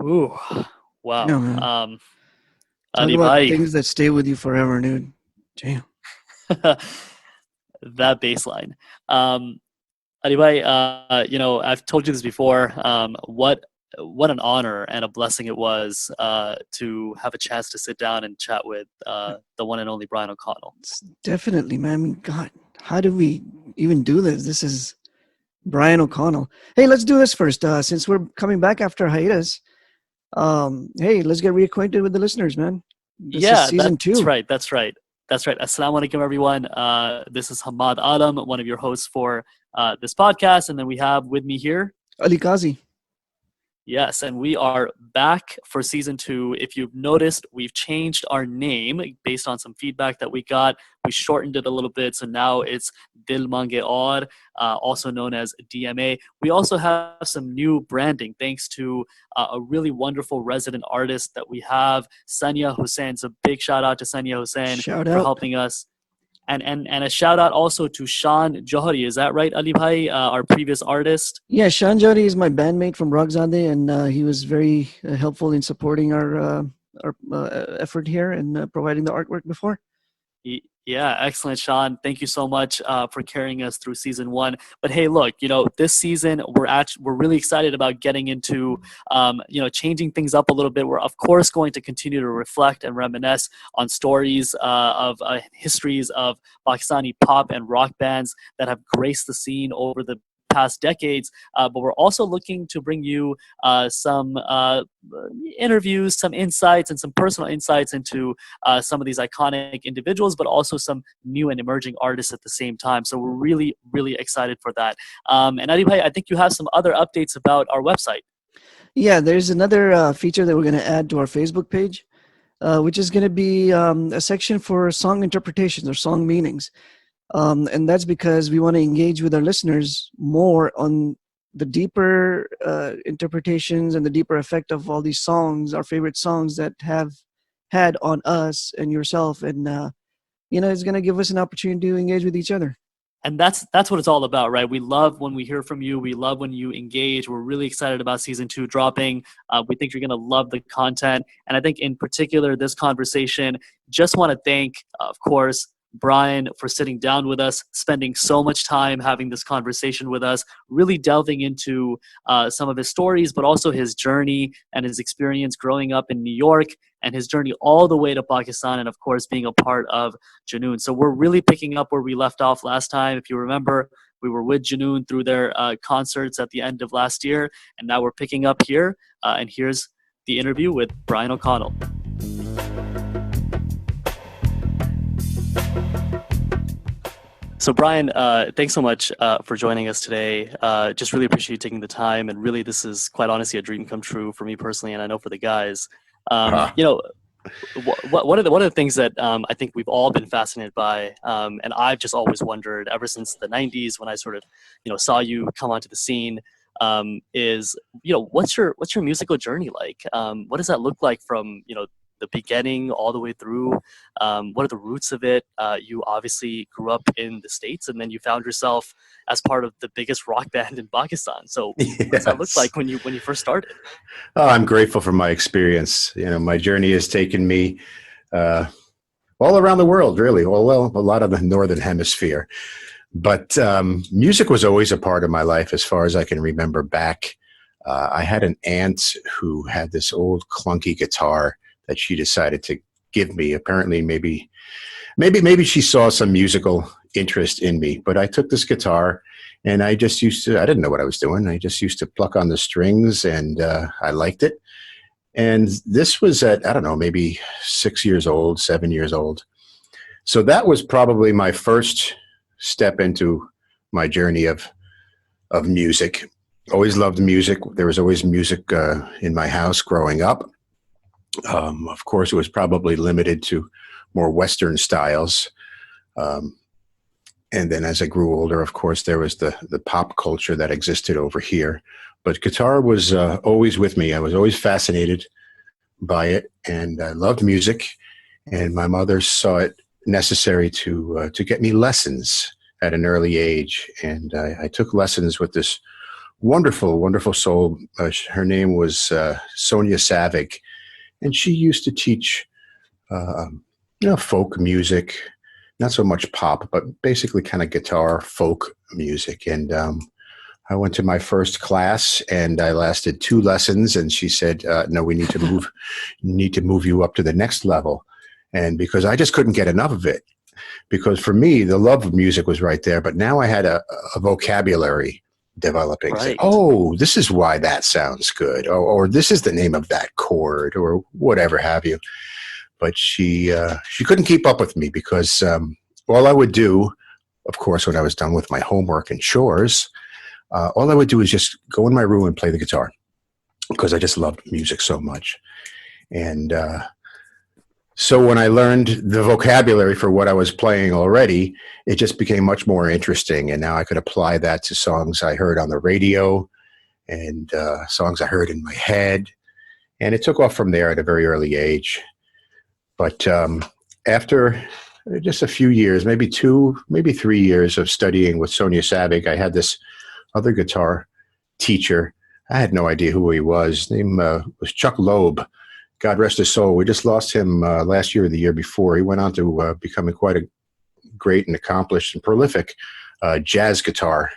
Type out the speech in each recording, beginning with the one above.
Ooh, Yeah, wow. man. Talk Ali about bhai, things that stay with you forever, dude. Damn. that baseline. Um, Ali bhai, I've told you this before. What an honor and a blessing it was to have a chance to sit down and chat with the one and only Brian O'Connell. Definitely, man. I mean, God, how did we even do this? This is Brian O'Connell. Hey, let's do this first. Since we're coming back after hiatus, hey, let's get reacquainted with the listeners, man. This is Yeah, season that's two. right. That's right. That's right. Assalamu alaikum, everyone. This is Hamad Alam, one of your hosts for this podcast. And then we have with me here. Ali Kazi. Yes, and we are back for season two. If you've noticed, we've changed our name based on some feedback that we got. We shortened it a little bit, so now it's Dil Mange Aur, also known as DMA. We also have some new branding thanks to a really wonderful resident artist that we have, Sanya Hussain. So big shout out to Sanya Hussain Shout for out. helping us. And a shout out also to Sean Johari. Is that right, Ali Bhai, our previous artist? Yeah, Shanjari is my bandmate from Rockzade, and he was very helpful in supporting our effort here and providing the artwork before. Yeah, excellent, Sean. Thank you so much for carrying us through season one. But hey, look, this season we're really excited about getting into, changing things up a little bit. We're of course going to continue to reflect and reminisce on stories of histories of Pakistani pop and rock bands that have graced the scene over the past decades, but we're also looking to bring you some interviews, some insights, and some personal insights into some of these iconic individuals, but also some new and emerging artists at the same time. So we're really, really excited for that. And Adi Bhai, I think you have some other updates about our website. Yeah, there's another feature that we're going to add to our Facebook page, which is going to be a section for song interpretations or song meanings. And that's because we want to engage with our listeners more on the deeper interpretations and the deeper effect of all these songs, our favorite songs that have had on us and yourself. And, it's going to give us an opportunity to engage with each other. And that's what it's all about, right? We love when we hear from you. We love when you engage. We're really excited about season two dropping. We think you're going to love the content. And I think in particular, this conversation, just want to thank, of course, Brian for sitting down with us, spending so much time having this conversation with us, really delving into some of his stories, but also his journey and his experience growing up in New York and his journey all the way to Pakistan and, of course, being a part of Junoon. So we're really picking up where we left off last time. If you remember, we were with Junoon through their concerts at the end of last year, and now we're picking up here. And here's the interview with Brian O'Connell. So Brian, thanks so much for joining us today. Just really appreciate you taking the time, and really, this is quite honestly a dream come true for me personally, and I know for the guys. One of the things that I think we've all been fascinated by, and I've just always wondered ever since the '90s when I sort of, saw you come onto the scene, is what's your musical journey like? What does that look like from the beginning all the way through? What are the roots of it? You obviously grew up in the States, and then you found yourself as part of the biggest rock band in Pakistan. So what does that look like when you first started? Oh, I'm grateful for my experience. My journey has taken me all around the world, really. Well, a lot of the Northern Hemisphere. But music was always a part of my life as far as I can remember back. I had an aunt who had this old clunky guitar that she decided to give me. Apparently, maybe she saw some musical interest in me. But I took this guitar, and I just I didn't know what I was doing. I just used to pluck on the strings, and I liked it. And this was at, I don't know, maybe 6 years old, 7 years old. So that was probably my first step into my journey of music. Always loved music. There was always music in my house growing up. Of course, it was probably limited to more Western styles. And then as I grew older, of course, there was the pop culture that existed over here. But guitar was always with me. I was always fascinated by it, and I loved music. And my mother saw it necessary to get me lessons at an early age. And I took lessons with this wonderful, wonderful soul. Her name was Sonia Savick, and she used to teach, folk music, not so much pop, but basically kind of guitar folk music. And I went to my first class, and I lasted 2 lessons, and she said, "No, we need to move you up to the next level." And because I just couldn't get enough of it, because for me, the love of music was right there, but now I had a vocabulary developing. Right. Oh, this is why that sounds good, or this is the name of that chord, or whatever have you. But she couldn't keep up with me, because all I would do, of course, when I was done with my homework and chores, all I would do is just go in my room and play the guitar, because I just loved music so much. And so when I learned the vocabulary for what I was playing already, it just became much more interesting. And now I could apply that to songs I heard on the radio and songs I heard in my head. And it took off from there at a very early age. But after just a few years, maybe 2, maybe 3 years of studying with Sonia Savick, I had this other guitar teacher. I had no idea who he was. His name was Chuck Loeb. God rest his soul. We just lost him last year or the year before. He went on to becoming quite a great and accomplished and prolific jazz guitar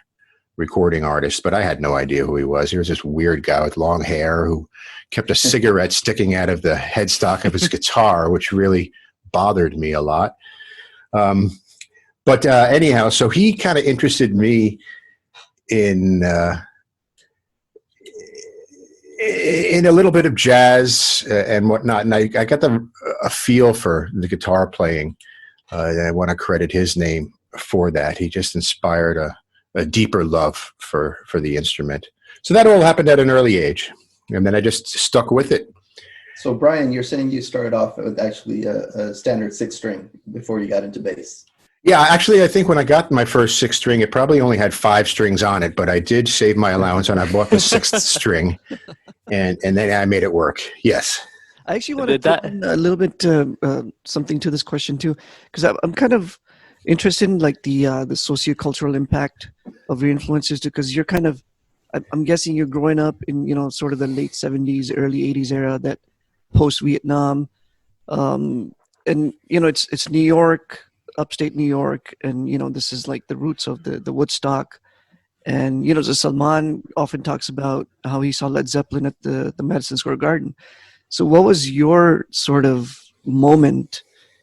recording artist, but I had no idea who he was. He was this weird guy with long hair who kept a cigarette sticking out of the headstock of his guitar, which really bothered me a lot. But anyhow, so he kind of interested me in a little bit of jazz and whatnot, and I got a feel for the guitar playing, and I want to credit his name for that. He just inspired a deeper love for the instrument. So that all happened at an early age, and then I just stuck with it. So Brian, you're saying you started off with actually a standard 6-string before you got into bass. Yeah, actually, I think when I got my first 6-string, it probably only had 5 strings on it, but I did save my allowance and I bought the 6th string, and then I made it work. Yes. I actually want to put in a little bit something to this question too, because I'm kind of interested in like the sociocultural impact of your influences, because you're kind of, I'm guessing you're growing up in sort of the late 70s, early 80s era, that post-Vietnam, and it's New York, upstate New York, and this is like the roots of the Woodstock. And the Salman often talks about how he saw Led Zeppelin at the Madison Square Garden. So what was your sort of moment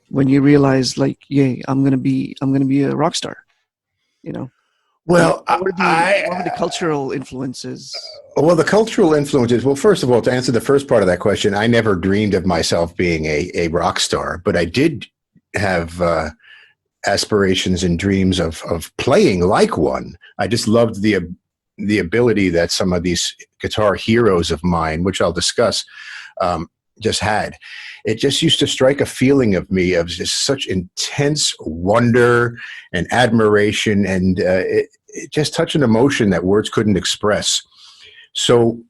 when you realized, like, yay, I'm gonna be a rock star? Well, what were the cultural influences? Well, the cultural influences. Well, first of all, to answer the first part of that question, I never dreamed of myself being a rock star, but I did have aspirations and dreams of playing like one. I just loved the ability that some of these guitar heroes of mine, which I'll discuss, just had. It just used to strike a feeling of me of just such intense wonder and admiration, and it just touched an emotion that words couldn't express. So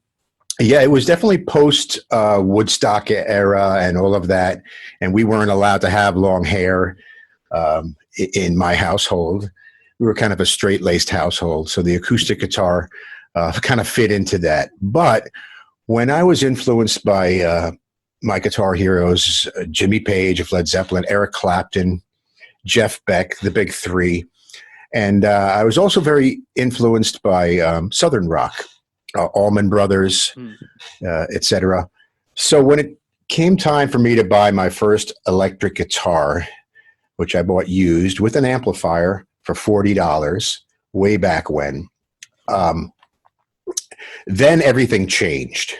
yeah, it was definitely post Woodstock era and all of that, and we weren't allowed to have long hair in my household. We were kind of a straight-laced household, so the acoustic guitar kind of fit into that. But when I was influenced by my guitar heroes, Jimmy Page of Led Zeppelin, Eric Clapton, Jeff Beck, the big three, and I was also very influenced by Southern rock, Allman Brothers, etc. So when it came time for me to buy my first electric guitar, which I bought used with an amplifier for $40 way back when, then everything changed.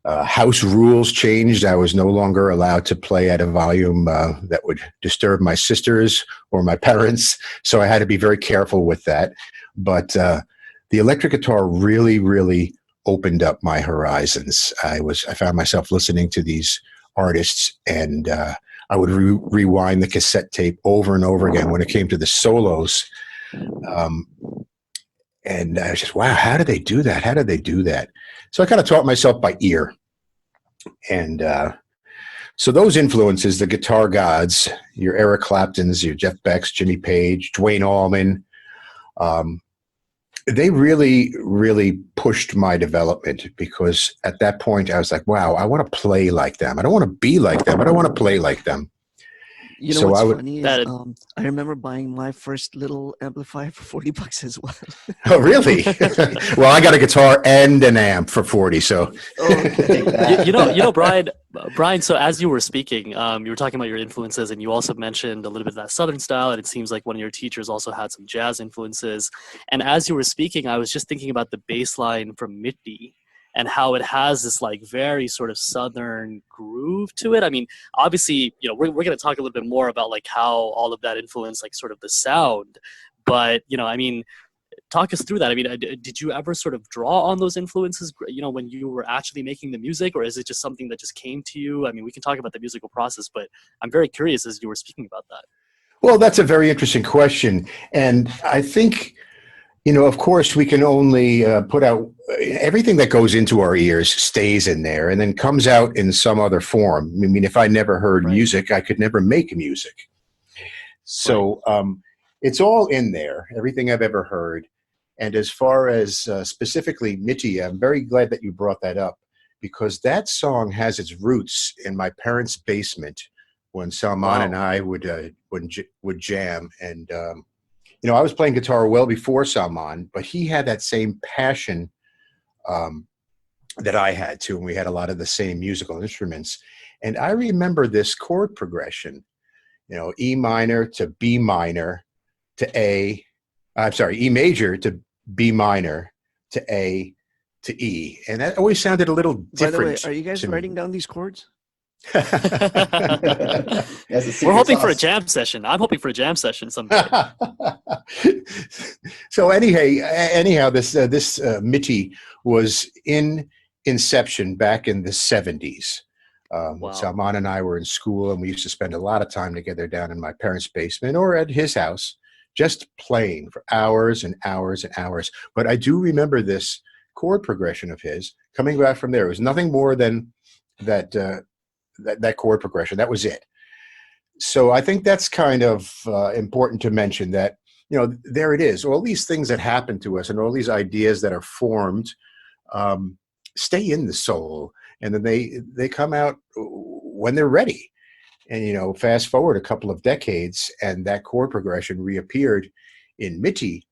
House rules changed. I was no longer allowed to play at a volume that would disturb my sisters or my parents, so I had to be very careful with that. But the electric guitar really, really opened up my horizons. I found myself listening to these artists, and I would rewind the cassette tape over and over again when it came to the solos. And I was just, wow, how did they do that? How did they do that? So I kind of taught myself by ear. And so those influences, the guitar gods, your Eric Claptons, your Jeff Becks, Jimmy Page, Dwayne Allman, they really, really pushed my development, because at that point I was like, wow, I want to play like them. I don't want to be like them, but I want to play like them. You know So what's I would, funny is That I remember buying my first little amplifier for $40 as well. oh, really? Well, I got a guitar and an amp for 40. So, Oh, okay. Take that. Brian. So as you were speaking, you were talking about your influences, and you also mentioned a little bit of that Southern style. And it seems like one of your teachers also had some jazz influences. And as you were speaking, I was just thinking about the bass line from Mitti and how it has this like very sort of Southern groove to it. I mean, obviously, we're going to talk a little bit more about like how all of that influenced like sort of the sound. But, I mean, talk us through that. I mean, did you ever sort of draw on those influences, when you were actually making the music, or is it just something that just came to you? I mean, we can talk about the musical process, but I'm very curious as you were speaking about that. well, that's a very interesting question. And I think, of course, we can only put out everything that goes into our ears stays in there and then comes out in some other form. I mean, if I never heard Right. music, I could never make music. So it's all in there, everything I've ever heard. And as far as specifically Mitti, I'm very glad that you brought that up, because that song has its roots in my parents' basement when Salman and I would jam. And I was playing guitar well before Salman, but he had that same passion that I had too, and we had a lot of the same musical instruments. And I remember this chord progression, E minor to B minor to A. I'm sorry, E major to B minor to A to E, and that always sounded a little different. By the way, are you guys writing down these chords? Yes, We're hoping for a jam session. I'm hoping for a jam session someday. So anyhow, this Mitti was in inception back in the 70s. Wow. Salman and I were in school, and we used to spend a lot of time together down in my parents' basement or at his house, just playing for hours and hours and hours. But I do remember this chord progression of his coming back from there. It was nothing more than that chord progression. That was it. So I think that's kind of important to mention that, there it is. All these things that happen to us and all these ideas that are formed stay in the soul, and then they come out when they're ready. And, fast forward a couple of decades, and that chord progression reappeared in Mitti,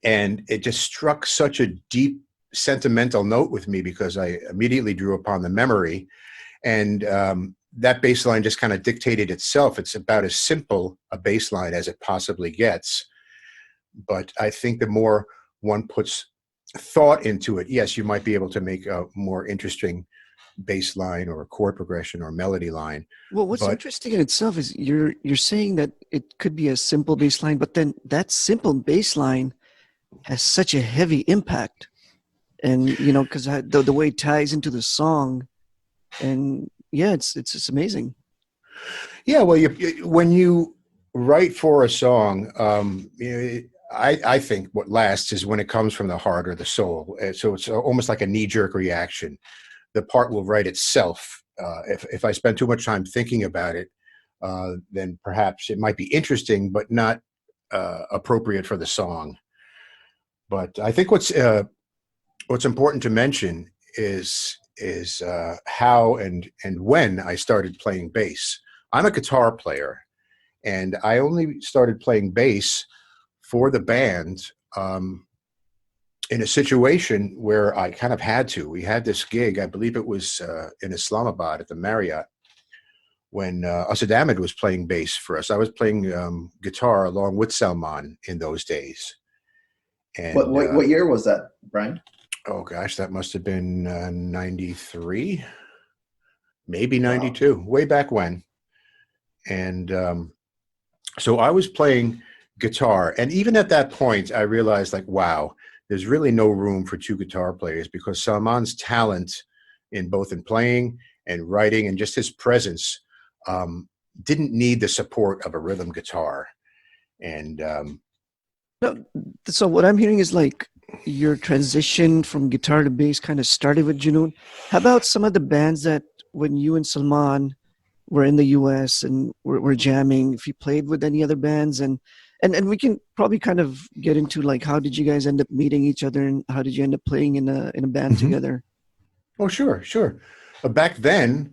and it just struck such a deep sentimental note with me, because I immediately drew upon the memory. And that bass line just kind of dictated itself. It's about as simple a bass line as it possibly gets. But I think the more one puts thought into it, yes, you might be able to make a more interesting bass line or a chord progression or melody line. Well, what's interesting in itself is you're saying that it could be a simple bass line, but then that simple bass line has such a heavy impact. And, because the way it ties into the song, and yeah, it's amazing. Yeah, well, when you write for a song, I think what lasts is when it comes from the heart or the soul. So it's almost like a knee-jerk reaction. The part will write itself. If I spend too much time thinking about it, then perhaps it might be interesting, but not appropriate for the song. But I think what's important to mention is how and when I started playing bass. I'm a guitar player, and I only started playing bass for the band in a situation where I kind of had to. We had this gig, I believe it was in Islamabad at the Marriott, when Asad Ahmed was playing bass for us. I was playing guitar along with Salman in those days. And what year was that, Brian? Oh gosh, that must have been 93, maybe 92, wow. Way back when. And so I was playing guitar, and even at that point, I realized, like, wow, there's really no room for two guitar players, because Salman's talent in playing and writing and just his presence didn't need the support of a rhythm guitar. And no, so what I'm hearing is like your transition from guitar to bass kind of started with Junoon. How about some of the bands that when you and Salman were in the US and were jamming, if you played with any other bands, and And we can probably kind of get into like, how did you guys end up meeting each other, and how did you end up playing in a band Mhm. together? Oh, sure, sure. Back then,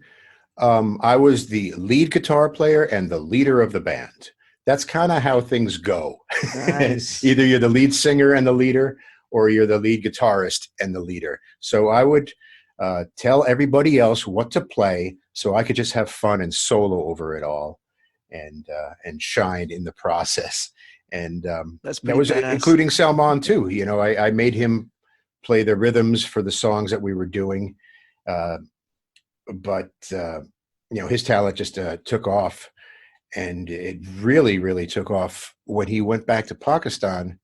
I was the lead guitar player and the leader of the band. That's kind of how things go. Nice. Either you're the lead singer and the leader, or you're the lead guitarist and the leader. So I would tell everybody else what to play, so I could just have fun and solo over it all, and shine in the process. And That's that pretty was badass. including Salman too. You know, I made him play the rhythms for the songs that we were doing. Uh, but you know, his talent just took off, and it really, really took off when he went back to Pakistan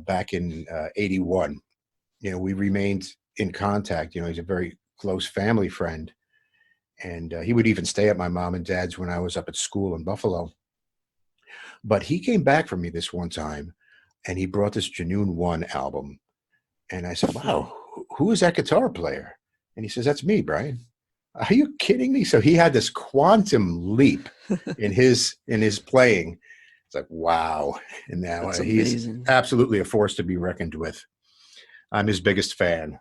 back in '81. You know, we remained in contact. You know, he's a very close family friend, and he would even stay at my mom and dad's when I was up at school in Buffalo. But he came back for me this one time, and he brought this Janoon One album, and I said, "Wow, who is that guitar player?" And he says, "That's me, Brian." Are you kidding me? So he had this quantum leap in his playing. It's like, wow. And now That's he's amazing. absolutely a force to be reckoned with. I'm his biggest fan.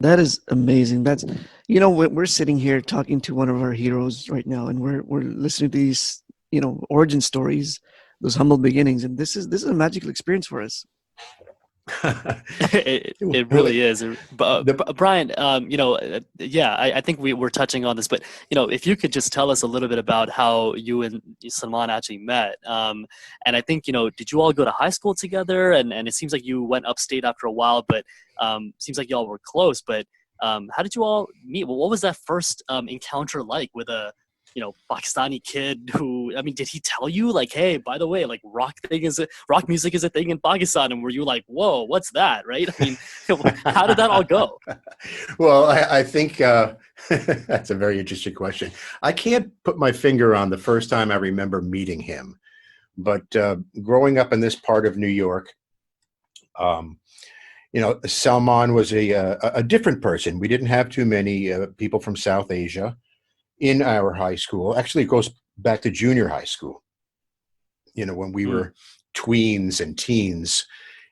That is amazing. That's, you know, we're sitting here talking to one of our heroes right now, and we're listening to these, you know, origin stories, those humble beginnings, and this is a magical experience for us. It Well, really is. But the, Brian, you know, yeah, I think we were touching on this, but you know, if you could just tell us a little bit about how you and Salman actually met. And I think, you know, did you all go to high school together? And it seems like you went upstate after a while, but seems like y'all were close. But how did you all meet? Well, what was that first encounter like with a, you know, Pakistani kid who, I mean, did he tell you like, hey, by the way, like rock music is a thing in Pakistan? And were you like, whoa, what's that? Right? I mean, how did that all go? well, I think that's a very interesting question. I can't put my finger on the first time I remember meeting him, but growing up in this part of New York, you know, Salman was a different person. We didn't have too many people from South Asia in our high school. Actually, it goes back to junior high school, you know, when we Mm. were tweens and teens.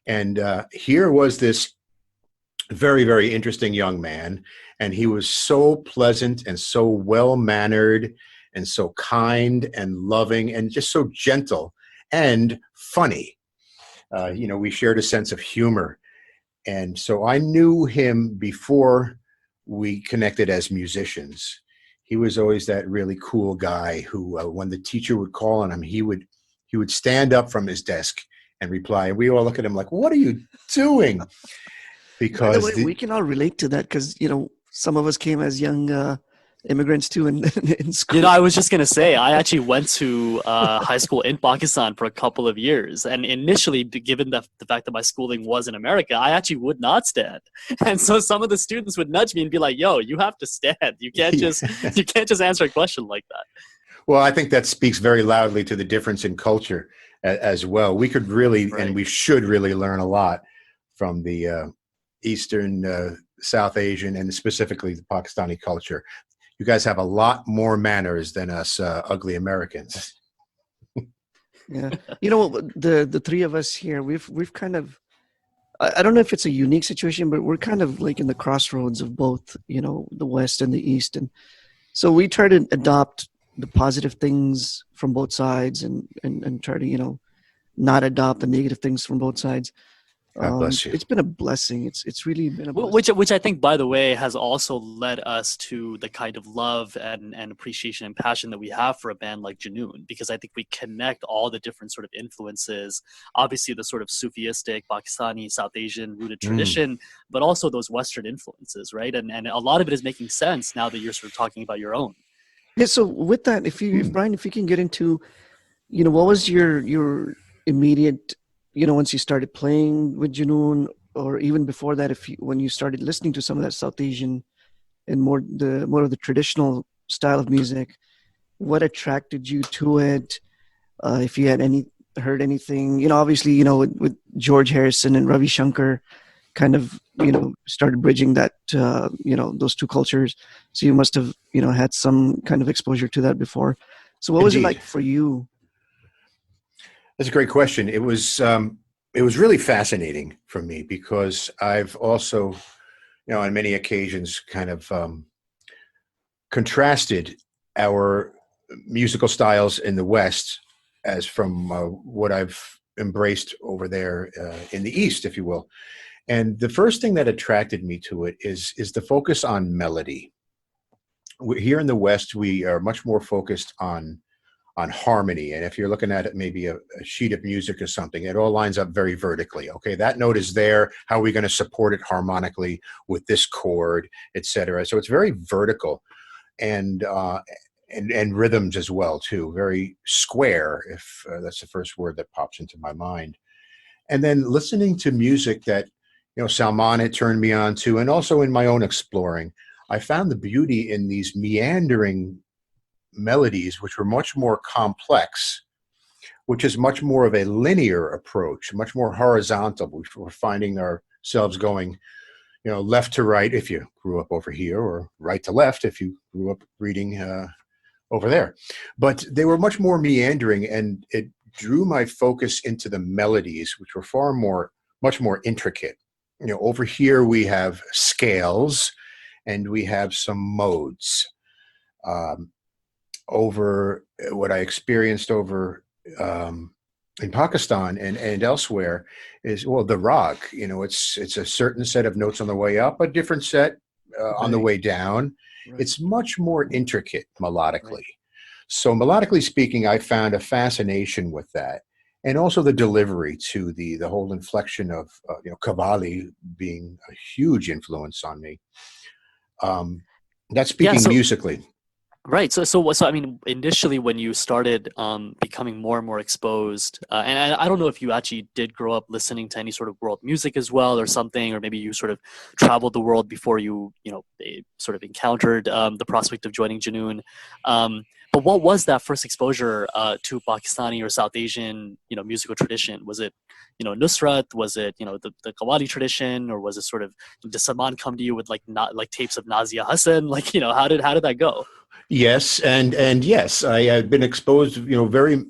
And here was this very, very interesting young man. And he was so pleasant and so well mannered and so kind and loving and just so gentle and funny. You know, we shared a sense of humor. And so I knew him before we connected as musicians. He was always that really cool guy who, when the teacher would call on him, he would stand up from his desk and reply. And we all look at him like, "What are you doing?" By the way, Because we can all relate to that because, you know, some of us came as young immigrants too in in You know, school. I was just gonna say, I actually went to high school in Pakistan for a couple of years, and initially, given the fact that my schooling was in America, I actually would not stand, and so some of the students would nudge me and be like, "Yo, you have to stand. You can't just answer a question like that." well, I think that speaks very loudly to the difference in culture as well. We could really, and Right. we should really learn a lot from the Eastern, South Asian, and specifically the Pakistani culture. You guys have a lot more manners than us ugly Americans. Yeah, you know, the three of us here, we've kind of, I don't know if it's a unique situation, but we're kind of like in the crossroads of both, you know, the West and the East, and so we try to adopt the positive things from both sides, and try to, you know, not adopt the negative things from both sides. God bless you. It's been a blessing. It's really been a blessing. Which I think, by the way, has also led us to the kind of love and appreciation and passion that we have for a band like Janoon, because I think we connect all the different sort of influences, obviously the sort of Sufistic, Pakistani, South Asian rooted Mm. tradition, but also those Western influences, right? And a lot of it is making sense now that you're sort of talking about your own. Yeah. So with that, if Brian, if you can get into, you know, what was your immediate, you know, once you started playing with Junoon, or even before that, if you, when you started listening to some of that South Asian and more of the traditional style of music, what attracted you to it? If you had heard anything, you know, obviously, you know, with George Harrison and Ravi Shankar, kind of, you know, started bridging that, you know, those two cultures. So you must have, you know, had some kind of exposure to that before. So what was it Indeed. like for you? That's a great question. It was really fascinating for me because I've also, on many occasions, kind of contrasted our musical styles in the West as from what I've embraced over there in the East, if you will. And the first thing that attracted me to it is the focus on melody. Here in the West, we are much more focused on harmony. And if you're looking at it, maybe a sheet of music or something, it all lines up very vertically. Okay, that note is there. How are we going to support it harmonically with this chord, et cetera? So it's very vertical, and rhythms as well too. Very square, if that's the first word that pops into my mind. And then listening to music that Salman had turned me on to, and also in my own exploring, I found the beauty in these meandering melodies, which were much more complex, which is much more of a linear approach, much more horizontal. We're finding ourselves going, left to right if you grew up over here, or right to left if you grew up reading over there. But they were much more meandering, and it drew my focus into the melodies, which were much more intricate. Over here we have scales and we have some modes. Over what I experienced over in Pakistan and elsewhere is, the rag. It's a certain set of notes on the way up, a different set on the way down. Right. It's much more intricate melodically. Right. So melodically speaking, I found a fascination with that, and also the delivery to the whole inflection of Qawwali being a huge influence on me. That's speaking musically. Right. So I mean, initially when you started becoming more and more exposed, and I don't know if you actually did grow up listening to any sort of world music as well or something, or maybe you sort of traveled the world before you sort of encountered the prospect of joining Junoon. But what was that first exposure to Pakistani or South Asian, musical tradition? Was it, Nusrat? Was it, the Qawwali tradition, or was it sort of, did Salman come to you with like tapes of Nazia Hassan? Like, how did that go? Yes, and yes, I have been exposed, very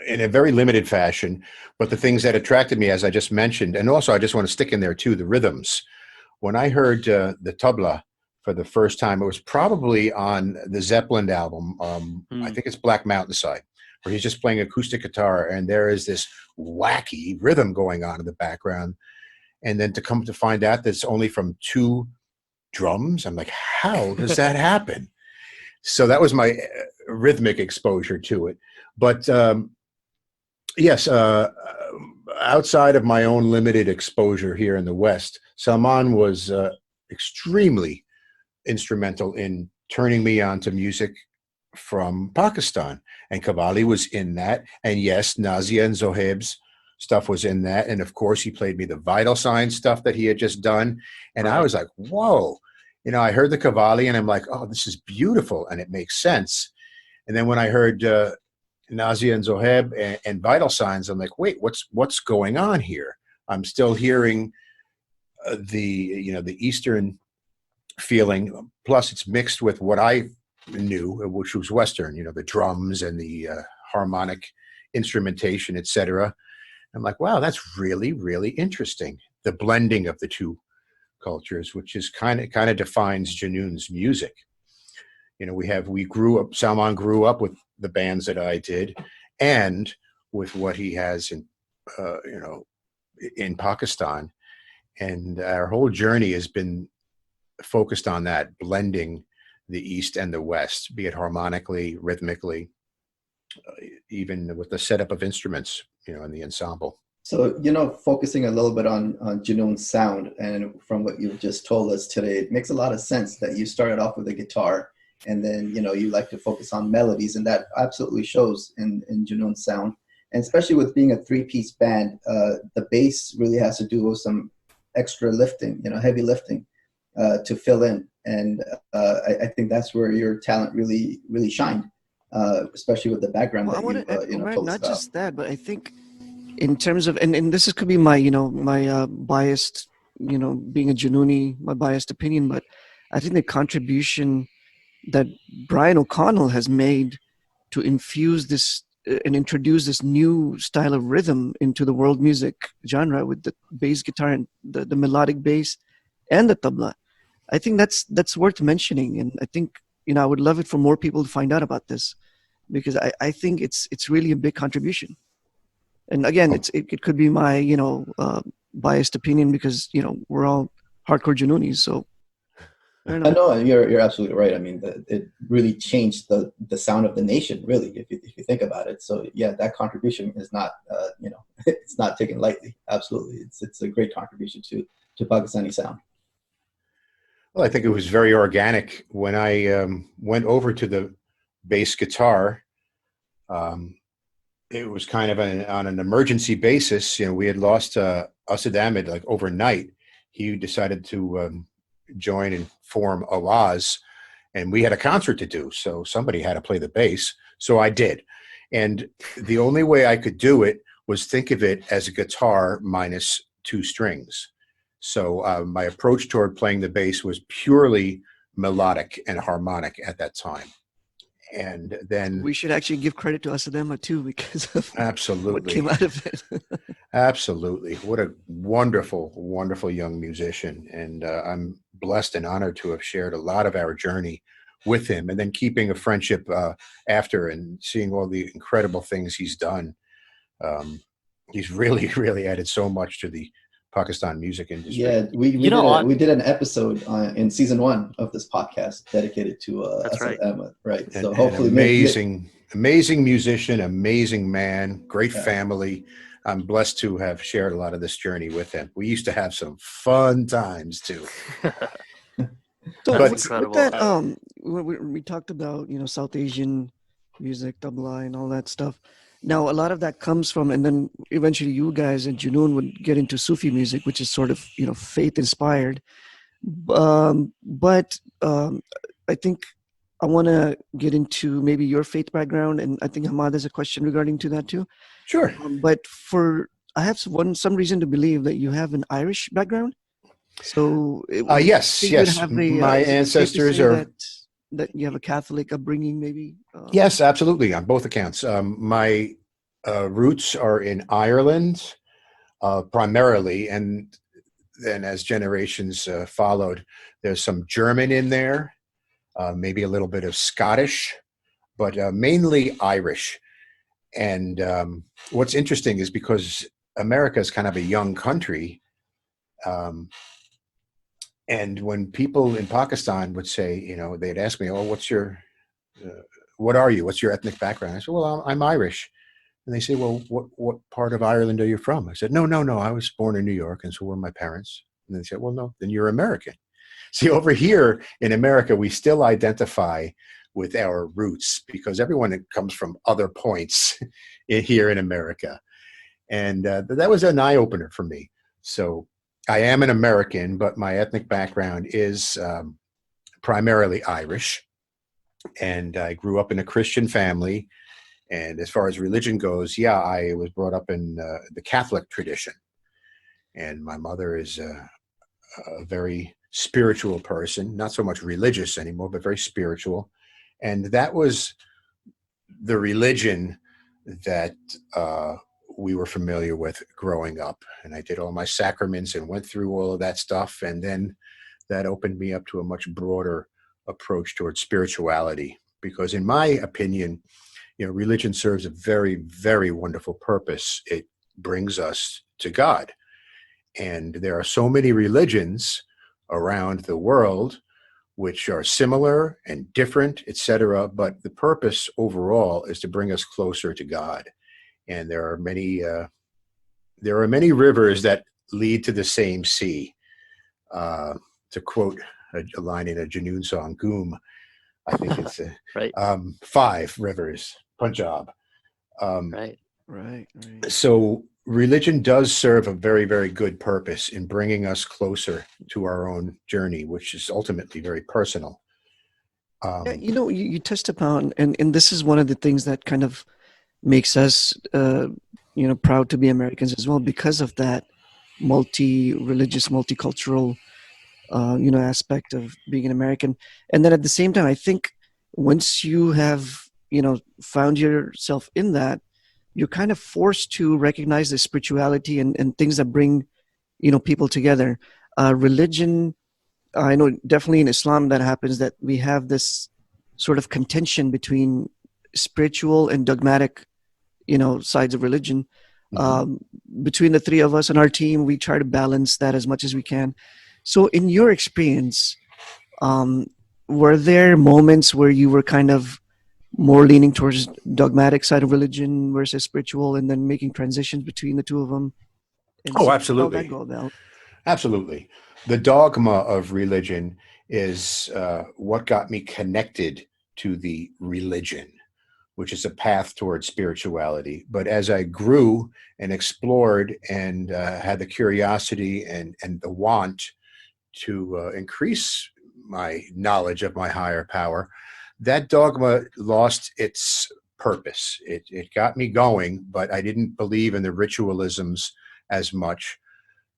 in a very limited fashion. But the things that attracted me, as I just mentioned, and also I just want to stick in there too, the rhythms. When I heard the tabla for the first time, it was probably on the Zeppelin album. I think it's Black Mountainside, where he's just playing acoustic guitar, and there is this wacky rhythm going on in the background. And then to come to find out that it's only from 2 drums, I'm like, how does that happen? So that was my rhythmic exposure to it. But yes, outside of my own limited exposure here in the West, Salman was extremely instrumental in turning me on to music from Pakistan. And Qawwali was in that. And yes, Nazia and Zohaib's stuff was in that. And of course, he played me the Vital Signs stuff that he had just done. And I was like, whoa. I heard the Qawwali and I'm like, oh, this is beautiful, and it makes sense. And then when I heard Nazia and Zohaib and Vital Signs, I'm like, wait, what's going on here? I'm still hearing the Eastern feeling, plus it's mixed with what I knew, which was Western, the drums and the harmonic instrumentation, etc. I'm like, wow, that's really, really interesting. The blending of the two cultures, which is kind of defines Junoon's music. Salman grew up with the bands that I did, and with what he has in Pakistan, and our whole journey has been focused on that, blending the East and the West, be it harmonically, rhythmically, even with the setup of instruments, in the ensemble. So, focusing a little bit on Junoon's sound, and from what you've just told us today, it makes a lot of sense that you started off with the guitar, and then, you like to focus on melodies, and that absolutely shows in Junoon's sound. And especially with being a 3-piece band, the bass really has to do with some extra lifting, heavy lifting to fill in. And I think that's where your talent really, really shined, especially with the background that you told us not about. Just that, but I think in terms of, and this could be my, my biased, being a Junooni, my biased opinion, but I think the contribution that Brian O'Connell has made to infuse this and introduced this new style of rhythm into the world music genre with the bass guitar and the melodic bass and the tabla. I think that's worth mentioning, and I think I would love it for more people to find out about this, because I think it's really a big contribution. And again, it could be my biased opinion, because we're all hardcore Jununis, so I don't know. I know you're absolutely right. I mean, it really changed the sound of the nation, really, if you think about it. So yeah, that contribution is not it's not taken lightly. Absolutely, it's a great contribution to Pakistani sound. Well, I think it was very organic when I went over to the bass guitar. It was kind of on an emergency basis. We had lost Asad Ahmed like overnight. He decided to join and form Awaz, and we had a concert to do. So somebody had to play the bass. So I did. And the only way I could do it was think of it as a guitar minus two strings. So my approach toward playing the bass was purely melodic and harmonic at that time. And then we should actually give credit to Asadema too, because of absolutely what came out of it. Absolutely. What a wonderful, wonderful young musician. And I'm blessed and honored to have shared a lot of our journey with him, and then keeping a friendship after, and seeing all the incredible things he's done. He's really, really added so much to the Pakistan music industry. Yeah, we did an episode in season 1 of this podcast dedicated to Asad Ahmed, right? And, so hopefully, amazing musician, amazing man, great family. I'm blessed to have shared a lot of this journey with him. We used to have some fun times too. So with that, we talked about South Asian music, tabla, and all that stuff. Now, a lot of that comes from, and then eventually you guys and Junoon would get into Sufi music, which is sort of, faith inspired. But I think I want to get into maybe your faith background, and I think Hamad has a question regarding to that too. Sure. But I have some reason to believe that you have an Irish background. So yes. My ancestors are. That you have a Catholic upbringing, maybe? Yes, absolutely, on both accounts. My roots are in Ireland, primarily, and then as generations followed, there's some German in there, maybe a little bit of Scottish, but mainly Irish. And what's interesting is because America is kind of a young country, and when people in Pakistan would say, they'd ask me, "Oh, what are you? What's your ethnic background?" I said, "Well, I'm Irish." And they say, "Well, what part of Ireland are you from?" I said, No. I was born in New York, and so were my parents." And they said, "Well, no, then you're American." See, over here in America, we still identify with our roots because everyone comes from other points here in America. And that was an eye-opener for me. So I am an American, but my ethnic background is primarily Irish. And I grew up in a Christian family. And as far as religion goes, I was brought up in the Catholic tradition. And my mother is a very spiritual person, not so much religious anymore, but very spiritual. And that was the religion that we were familiar with growing up. And I did all my sacraments and went through all of that stuff. And then that opened me up to a much broader approach towards spirituality. Because in my opinion, religion serves a very, very wonderful purpose. It brings us to God. And there are so many religions around the world which are similar and different, etc. But the purpose overall is to bring us closer to God. And there are many rivers that lead to the same sea. To quote a line in a Junoon song, Goom, I think it's right. 5 rivers, Punjab. Right. So religion does serve a very, very good purpose in bringing us closer to our own journey, which is ultimately very personal. You touched upon, and this is one of the things that kind of makes us, proud to be Americans as well, because of that multi-religious, multicultural, aspect of being an American. And then at the same time, I think once you have, found yourself in that, you're kind of forced to recognize the spirituality and things that bring, people together. Religion, I know definitely in Islam that happens, that we have this sort of contention between spiritual and dogmatic, sides of religion. Mhm. Between the three of us and our team, we try to balance that as much as we can. So in your experience, were there moments where you were kind of more leaning towards dogmatic side of religion versus spiritual, and then making transitions between the two of them? And Oh, so how did that absolutely. go about? Absolutely. The dogma of religion is what got me connected to the religion, which is a path towards spirituality. But as I grew and explored and had the curiosity and the want to increase my knowledge of my higher power, that dogma lost its purpose. It got me going, but I didn't believe in the ritualisms as much.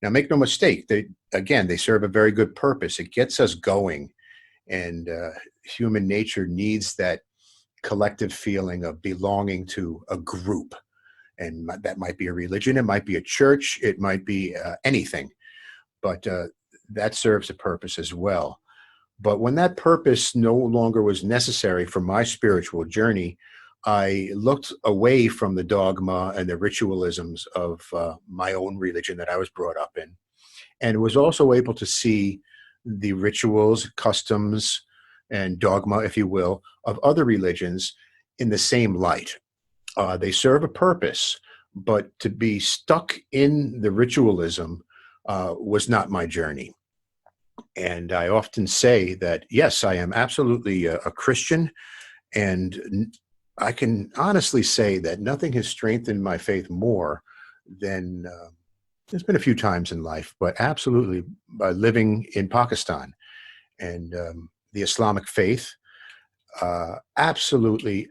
Now, make no mistake, they serve a very good purpose. It gets us going, and human nature needs that collective feeling of belonging to a group. And that might be a religion, it might be a church, it might be anything, but that serves a purpose as well. But when that purpose no longer was necessary for my spiritual journey, I looked away from the dogma and the ritualisms of my own religion that I was brought up in, and was also able to see the rituals, customs, and dogma, if you will, of other religions in the same light. They serve a purpose, but to be stuck in the ritualism was not my journey. And I often say that, yes, I am absolutely a Christian, and I can honestly say that nothing has strengthened my faith more than there's been a few times in life, but absolutely by living in Pakistan and the Islamic faith, absolutely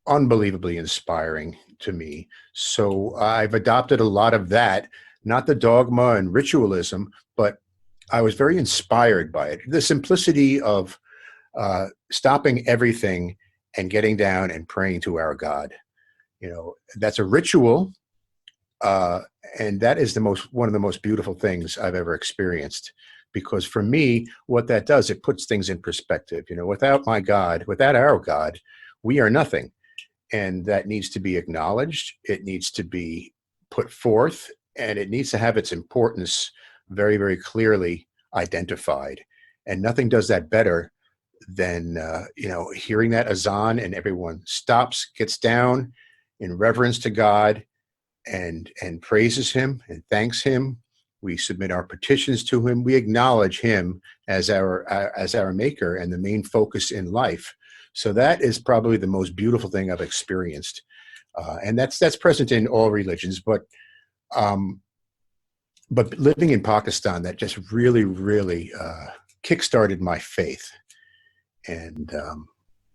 unbelievably inspiring to me. So I've adopted a lot of that, not the dogma and ritualism, but I was very inspired by it. The simplicity of stopping everything and getting down and praying to our God. That's a ritual, and that is one of the most beautiful things I've ever experienced. Because for me, what that does, it puts things in perspective. Without my God, without our God, we are nothing. And that needs to be acknowledged. It needs to be put forth, and it needs to have its importance very, very clearly identified. And nothing does that better than, hearing that azan and everyone stops, gets down in reverence to God and praises him and thanks him. We submit our petitions to him. We acknowledge him as our maker and the main focus in life. So that is probably the most beautiful thing I've experienced, and that's present in all religions. But living in Pakistan, that just really, really kickstarted my faith, and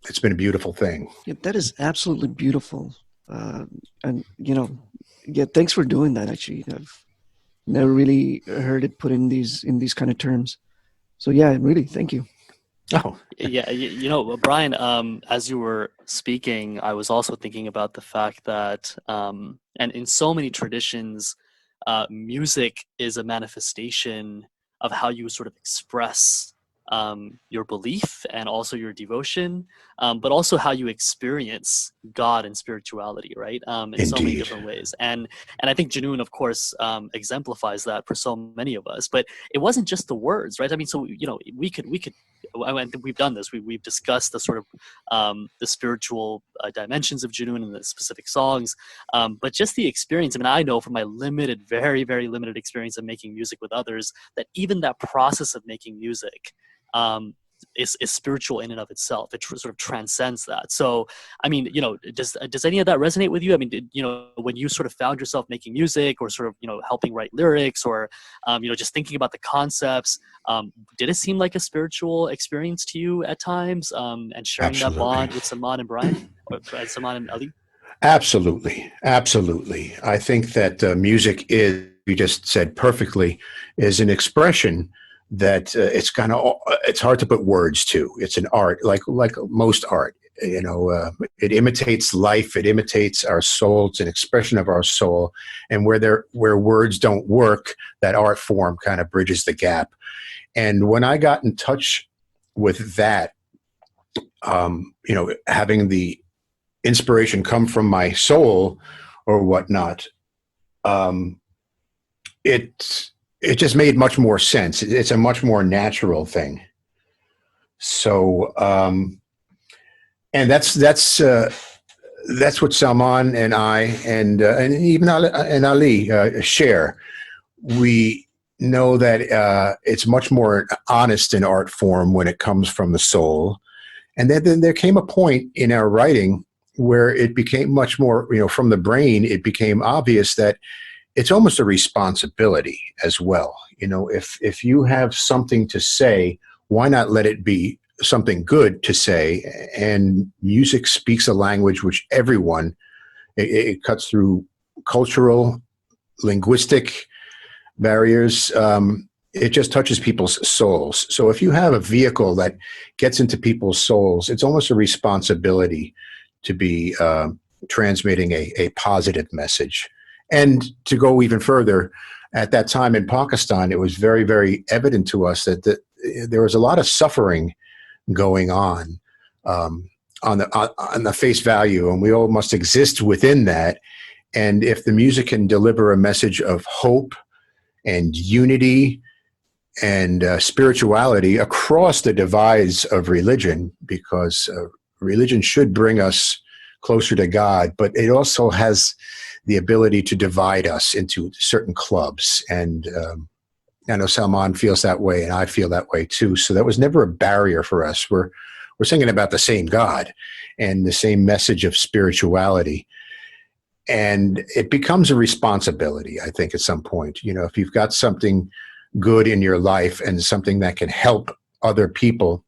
it's been a beautiful thing. Yeah, that is absolutely beautiful. And thanks for doing that. Actually, I've never really heard it put in these kind of terms. So yeah, really, thank you. Oh, Yeah, Brian, as you were speaking, I was also thinking about the fact that, and in so many traditions, music is a manifestation of how you sort of express your belief and also your devotion, but also how you experience God and spirituality, right? In so many indeed. different ways. And I think Junoon, of course, exemplifies that for so many of us. But it wasn't just the words, right? I mean, so we could. I think we've done this. We've discussed the sort of the spiritual dimensions of Junoon and the specific songs, but just the experience. I mean, I know from my very, very limited experience of making music with others, that even that process of making music is spiritual in and of itself. It sort of transcends that. So, I mean, does any of that resonate with you? I mean, when you sort of found yourself making music, or sort of, helping write lyrics, or, just thinking about the concepts, did it seem like a spiritual experience to you at times? And sharing that Absolutely. bond with Saman and Brian, or Saman and Ali? Absolutely. Absolutely. I think that music is, you just said perfectly, is an expression that it's hard to put words to. It's an art, like most art. it imitates life. It imitates our soul. It's an expression of our soul. And where words don't work, that art form kind of bridges the gap. And when I got in touch with that, having the inspiration come from my soul or whatnot, it just made much more sense. It's a much more natural thing. So, and that's what Salman and I and even Ali share. We know that it's much more honest in art form when it comes from the soul. And then there came a point in our writing where it became much more, from the brain, it became obvious that it's almost a responsibility as well. If you have something to say, why not let it be something good to say? And music speaks a language which everyone, it cuts through cultural, linguistic barriers. It just touches people's souls. So if you have a vehicle that gets into people's souls, it's almost a responsibility to be transmitting a positive message. And to go even further, at that time in Pakistan, it was very, very evident to us that there was a lot of suffering going on the face value, and we all must exist within that. And if the music can deliver a message of hope and unity and spirituality across the divides of religion, because religion should bring us closer to God, but it also has the ability to divide us into certain clubs. And I know Salman feels that way, and I feel that way too. So that was never a barrier for us. We're singing about the same God and the same message of spirituality. And it becomes a responsibility, I think, at some point. If you've got something good in your life and something that can help other people,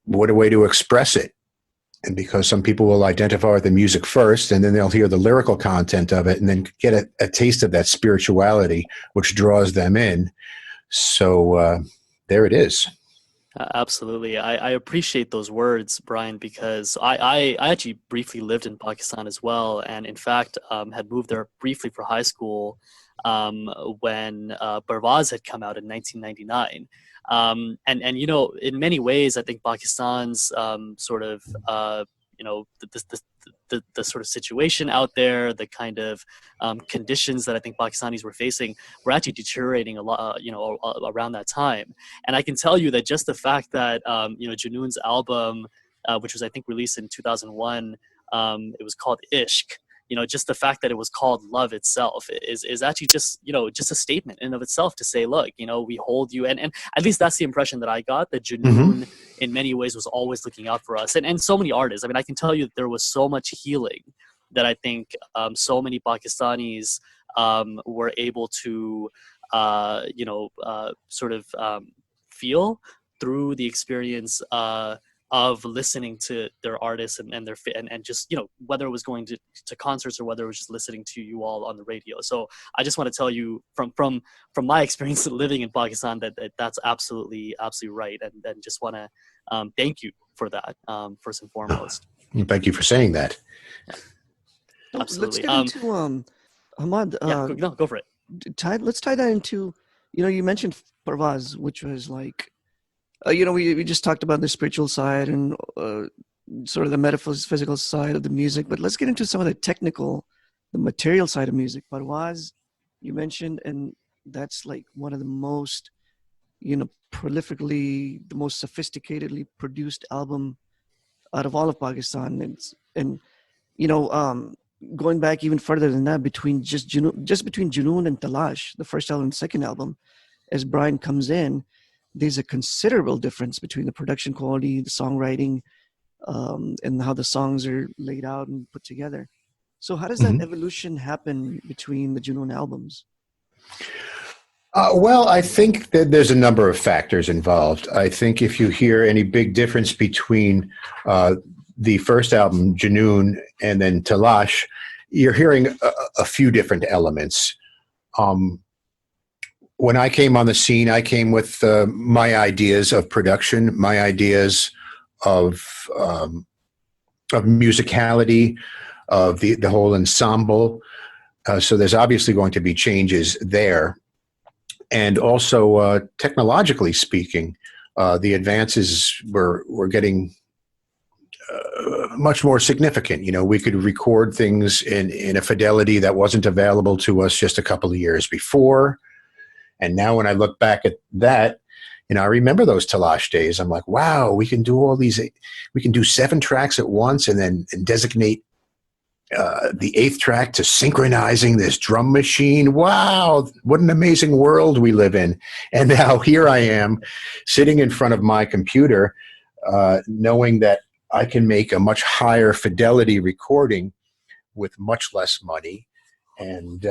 what a way to express it. And because some people will identify with the music first, and then they'll hear the lyrical content of it and then get a taste of that spirituality, which draws them in. So there it is. Absolutely. I appreciate those words, Brian, because I actually briefly lived in Pakistan as well. And in fact, had moved there briefly for high school when Parvaz had come out in 1999. And in many ways, I think Pakistan's sort of, the sort of situation out there, the kind of conditions that I think Pakistanis were facing were actually deteriorating a lot, around that time. And I can tell you that just the fact that, Junoon's album, which was, I think, released in 2001, it was called Ishq. Just the fact that it was called love itself is actually just a statement in of itself to say, look, we hold you. And at least that's the impression that I got, that Junoon in many ways was always looking out for us. And so many artists. I mean, I can tell you that there was so much healing that I think so many Pakistanis were able to, feel through the experience of listening to their artists and their and just whether it was going to concerts or whether it was just listening to you all on the radio. So I just want to tell you from my experience living in Pakistan that's absolutely right, and just want to thank you for that, first and foremost. Thank you for saying that. Yeah. Absolutely. Let's get into Ahmad. No, go for it. Let's tie that into you mentioned Parvaz, which was like. We just talked about the spiritual side and sort of the metaphysical side of the music, but let's get into some of the material side of music. Parvaz, you mentioned, and that's like one of the most, prolifically, the most sophisticatedly produced album out of all of Pakistan. Going back even further than that, between between Junoon and Talash, the first album and second album, as Brian comes in, there's a considerable difference between the production quality, the songwriting, and how the songs are laid out and put together. So how does that evolution happen between the Junoon albums? Well, I think that there's a number of factors involved. I think if you hear any big difference between the first album, Junoon, and then Talash, you're hearing a few different elements. When I came on the scene, I came with my ideas of production, my ideas of musicality, of the whole ensemble. So there's obviously going to be changes there. And also, technologically speaking, the advances were getting much more significant. You know, we could record things in a fidelity that wasn't available to us just a couple of years before. And now when I look back at that, you know, I remember those Talash days. I'm like, wow, we can do all these, we can do 7 tracks at once and designate the 8th track to synchronizing this drum machine. Wow, what an amazing world we live in. And now here I am sitting in front of my computer, knowing that I can make a much higher fidelity recording with much less money. And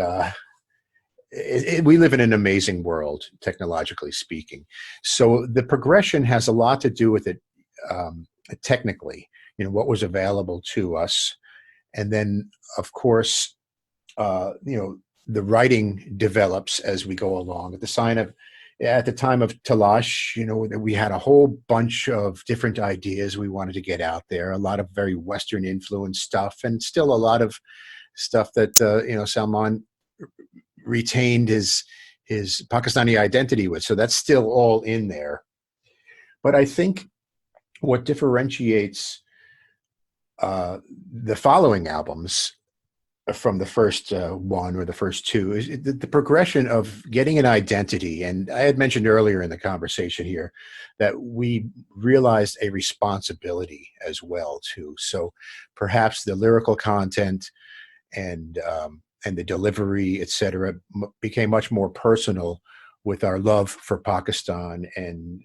we live in an amazing world, technologically speaking. So the progression has a lot to do with it technically, you know, what was available to us. And then, of course, you know, the writing develops as we go along. At the time of Talash, you know, we had a whole bunch of different ideas we wanted to get out there, a lot of very Western influenced stuff, and still a lot of stuff that, you know, Salman retained his Pakistani identity with. So that's still all in there. But I think what differentiates the following albums from the first one or the first two is the progression of getting an identity. And I had mentioned earlier in the conversation here that we realized a responsibility as well too. So perhaps the lyrical content and the delivery, etc., became much more personal with our love for Pakistan and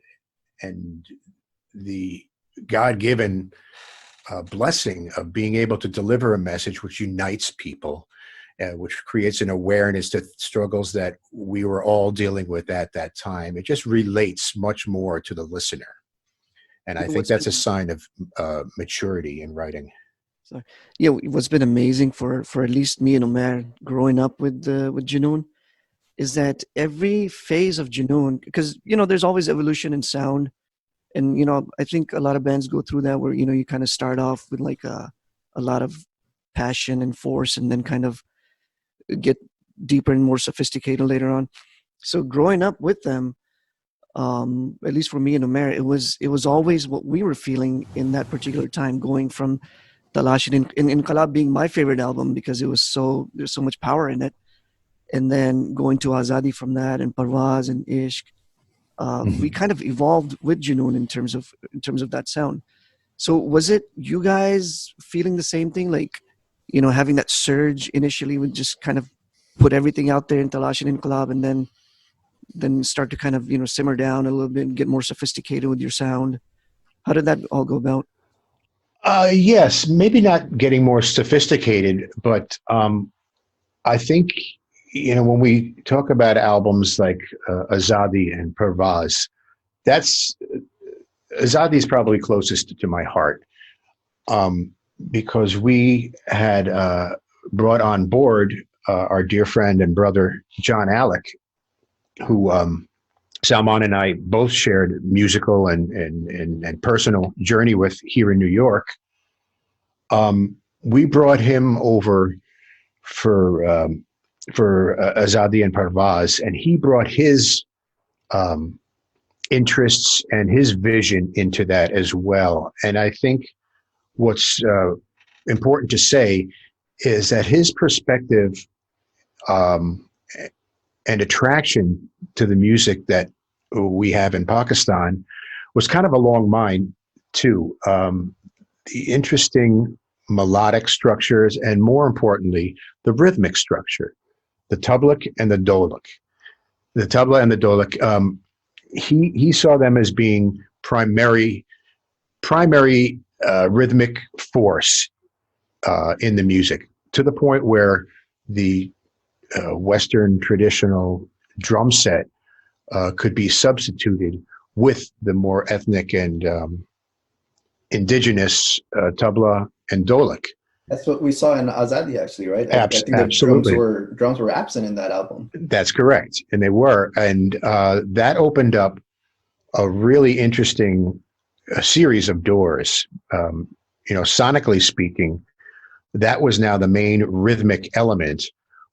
the God-given blessing of being able to deliver a message which unites people, which creates an awareness to struggles that we were all dealing with at that time. It just relates much more to the listener. And I think that's a sign of maturity in writing. So, yeah, what's been amazing for at least me and Omer growing up with Junoon is that every phase of Junoon, because, you know, there's always evolution in sound. And, you know, I think a lot of bands go through that where, you know, you kind of start off with like a lot of passion and force and then kind of get deeper and more sophisticated later on. So growing up with them, at least for me and Omer, it was always what we were feeling in that particular time, going from Talash and Inqalab being my favorite album because there's so much power in it. And then going to Azadi from that and Parvaz and Ishq. We kind of evolved with Junoon in terms of that sound. So was it you guys feeling the same thing, like, you know, having that surge initially with just kind of put everything out there in Talash and Inqalab and then start to kind of, you know, simmer down a little bit and get more sophisticated with your sound? How did that all go about? Yes, maybe not getting more sophisticated, but I think, you know, when we talk about albums like Azadi and Parvaz, Azadi is probably closest to my heart because we had brought on board our dear friend and brother, John Alec, who Salman and I both shared musical and personal journey with here in New York. We brought him over for Azadi and Parvaz, and he brought his interests and his vision into that as well. And I think what's important to say is that his perspective and attraction to the music that we have in Pakistan was kind of along mine too. The interesting melodic structures and, more importantly, the rhythmic structure, the tabla and the dolak. The tabla and the dolak, he saw them as being primary rhythmic force in the music, to the point where the Western traditional drum set could be substituted with the more ethnic and indigenous tabla and dolak. That's what we saw in Azadi, actually, right? I think the absolutely. drums were absent in that album. That's correct, and they were, and that opened up a really interesting a series of doors. Sonically speaking, that was now the main rhythmic element,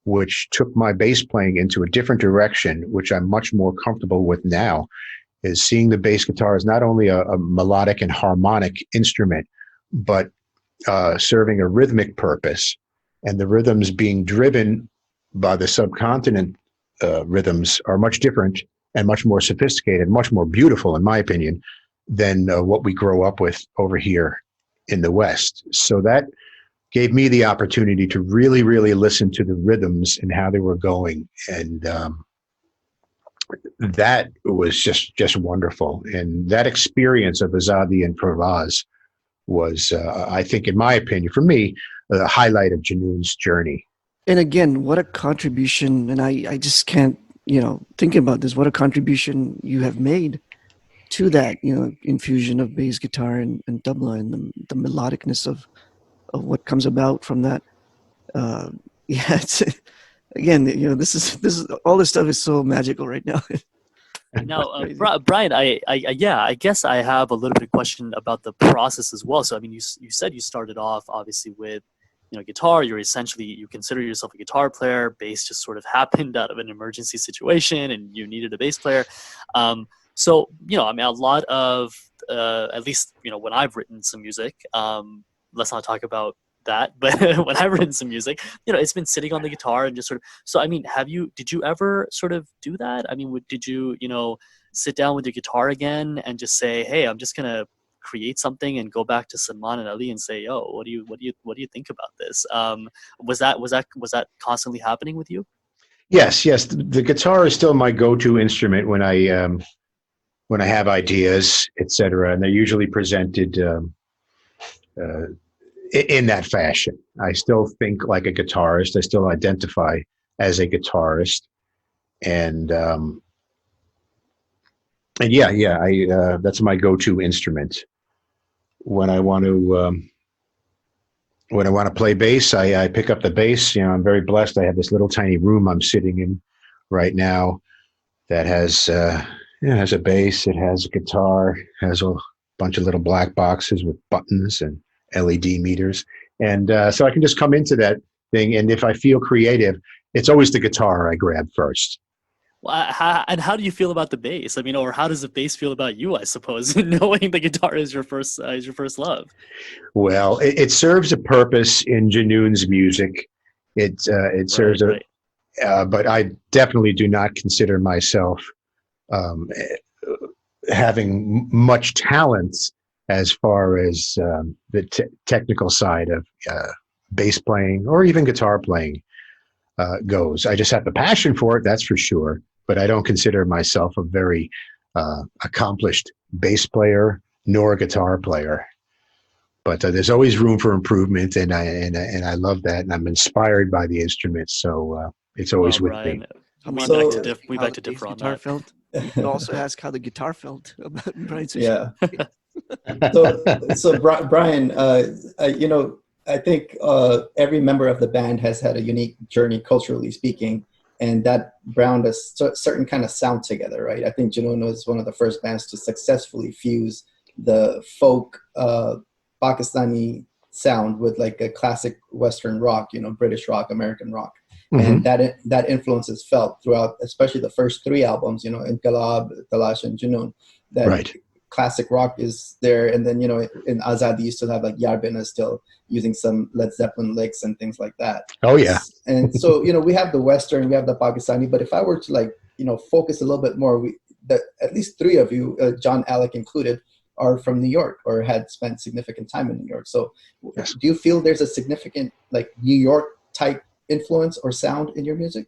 which took my bass playing into a different direction, which I'm much more comfortable with now, is seeing the bass guitar as not only a melodic and harmonic instrument, but serving a rhythmic purpose. And the rhythms being driven by the subcontinent rhythms are much different and much more sophisticated, much more beautiful, in my opinion, than what we grow up with over here in the West. So that gave me the opportunity to really, really listen to the rhythms and how they were going. And that was just wonderful. And that experience of Azadi and Pravaz was, I think, in my opinion, for me, the highlight of Junoon's journey. And again, what a contribution. And I just can't, thinking about this, what a contribution you have made to that, infusion of bass guitar and tabla and the melodicness of what comes about from that. It's again, this is all this stuff is so magical right now. Now, Brian, I guess I have a little bit of question about the process as well. So, I mean, you said you started off obviously with, guitar. You consider yourself a guitar player. Bass just sort of happened out of an emergency situation, and you needed a bass player. So, I mean, a lot of, at least, when I've written some music, let's not talk about that, but when I've written some music, it's been sitting on the guitar and just sort of, so, I mean, did you ever sort of do that? I mean, did you, sit down with your guitar again and just say, hey, I'm just going to create something and go back to Salman and Ali and say, yo, what do you think about this? Was that constantly happening with you? Yes. The guitar is still my go-to instrument when I have ideas, etc., and they're usually presented in that fashion. I still think like a guitarist. I still identify as a guitarist, and that's my go-to instrument when I want to play bass. I pick up the bass. I'm very blessed. I have this little tiny room I'm sitting in right now that has has a bass. It has a guitar. Has a bunch of little black boxes with buttons and LED meters, and so I can just come into that thing. And if I feel creative, it's always the guitar I grab first. Well, how do you feel about the bass? I mean, or how does the bass feel about you? I suppose knowing the guitar is your first love. Well, it serves a purpose in Junoon's music. It serves but I definitely do not consider myself having much talent as far as the technical side of bass playing or even guitar playing goes. I just have the passion for it, that's for sure. But I don't consider myself a very accomplished bass player nor a guitar player. But there's always room for improvement, and I love that, and I'm inspired by the instrument, so it's always with Brian, me. We beg to differ on that. Felt. You can also ask how the guitar felt about Brian's Yeah. So Brian, I think every member of the band has had a unique journey, culturally speaking, and that bound a certain kind of sound together, right? I think Junoon was one of the first bands to successfully fuse the folk Pakistani sound with like a classic Western rock, British rock, American rock. Mm-hmm. And that influence is felt throughout, especially the first three albums, Inqilab, Talash, and Junoon. That right. Classic rock is there, and then in Azadi you still have like Yarbin is still using some Led Zeppelin licks and things like that. Oh yeah. And so we have the Western, we have the Pakistani, but if I were to focus a little bit more, at least three of you, John Alec included, are from New York or had spent significant time in New York. So yes. Do you feel there's a significant New York type influence or sound in your music?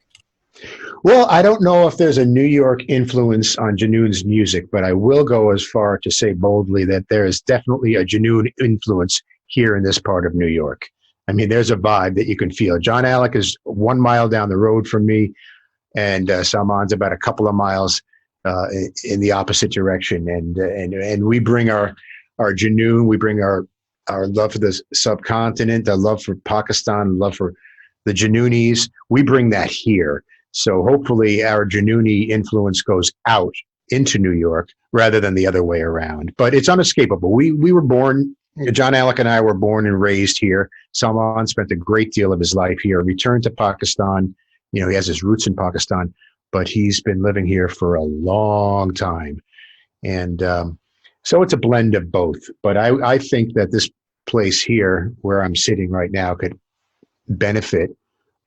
Well, I don't know if there's a New York influence on Junoon's music, but I will go as far to say boldly that there is definitely a Junoon influence here in this part of New York. I mean, there's a vibe that you can feel. John Alec is 1 mile down the road from me, and Salman's about a couple of miles in the opposite direction. And we bring our Junoon, we bring our love for the subcontinent, our love for Pakistan, love for the Junoonis. We bring that here. So hopefully our Junooni influence goes out into New York rather than the other way around. But it's unescapable. We were born, John Alec and I were born and raised here. Salman spent a great deal of his life here, returned to Pakistan. He has his roots in Pakistan, but he's been living here for a long time. And so it's a blend of both. But I think that this place here where I'm sitting right now could benefit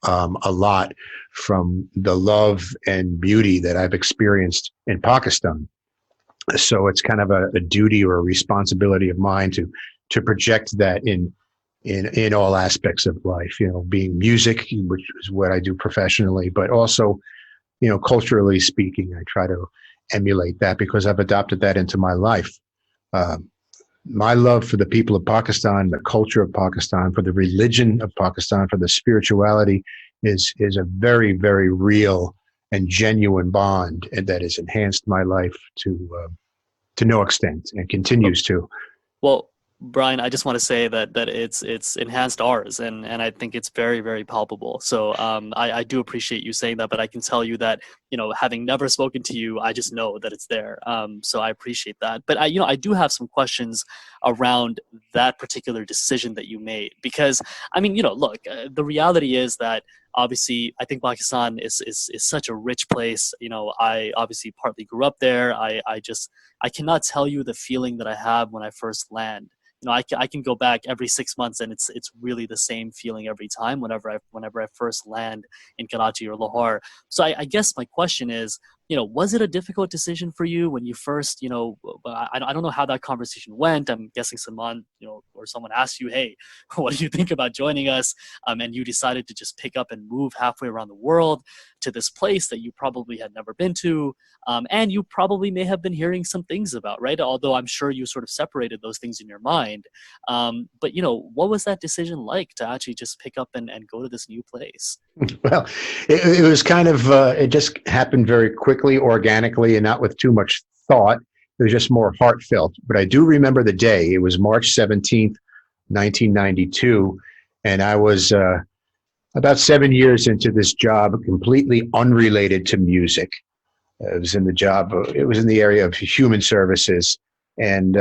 a lot from the love and beauty that I've experienced in Pakistan. So it's kind of a duty or a responsibility of mine to project that in all aspects of life, being music, which is what I do professionally, but also, culturally speaking, I try to emulate that because I've adopted that into my life. My love for the people of Pakistan, the culture of Pakistan, for the religion of Pakistan, for the spirituality is a very, very real and genuine bond, and that has enhanced my life to no extent and continues to. Well, Brian, I just want to say that it's enhanced ours, and I think it's very, very palpable. So I do appreciate you saying that, but I can tell you that, having never spoken to you, I just know that it's there. So I appreciate that. But I do have some questions around that particular decision that you made, because look, the reality is that obviously I think Pakistan is such a rich place. I obviously partly grew up there. I cannot tell you the feeling that I have when I first land. I can go back every 6 months, and it's really the same feeling every time whenever I first land in Karachi or Lahore. So I guess my question is, was it a difficult decision for you when you first, I don't know how that conversation went. I'm guessing someone, or someone asked you, hey, what do you think about joining us? And you decided to just pick up and move halfway around the world to this place that you probably had never been to. And you probably may have been hearing some things about, right? Although I'm sure you sort of separated those things in your mind. But, what was that decision like to actually just pick up and go to this new place? Well, it was kind of, it just happened very quickly, organically, and not with too much thought. It was just more heartfelt. But I do remember the day. It was March 17th, 1992. And I was about 7 years into this job, completely unrelated to music. It was in the area of human services. And,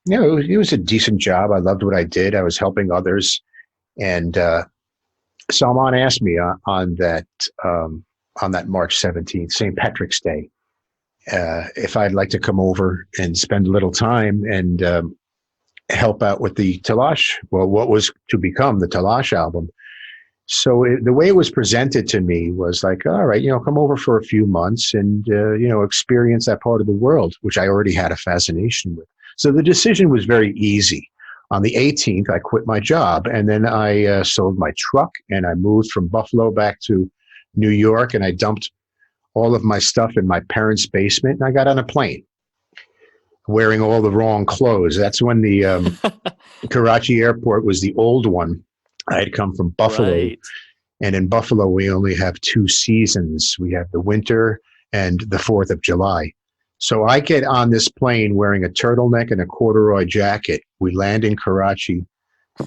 it was a decent job. I loved what I did. I was helping others. And Salman asked me on that March 17th, St. Patrick's Day, if I'd like to come over and spend a little time and help out with the Talash, what was to become the Talash album. So the way it was presented to me was like, all right, come over for a few months and, experience that part of the world, which I already had a fascination with. So the decision was very easy. On the 18th, I quit my job, and then I sold my truck, and I moved from Buffalo back to New York, and I dumped all of my stuff in my parents' basement, and I got on a plane wearing all the wrong clothes. That's when the Karachi airport was the old one. I had come from Buffalo, right. And in Buffalo, we only have 2 seasons. We have the winter and the 4th of July. So I get on this plane wearing a turtleneck and a corduroy jacket. We land in Karachi,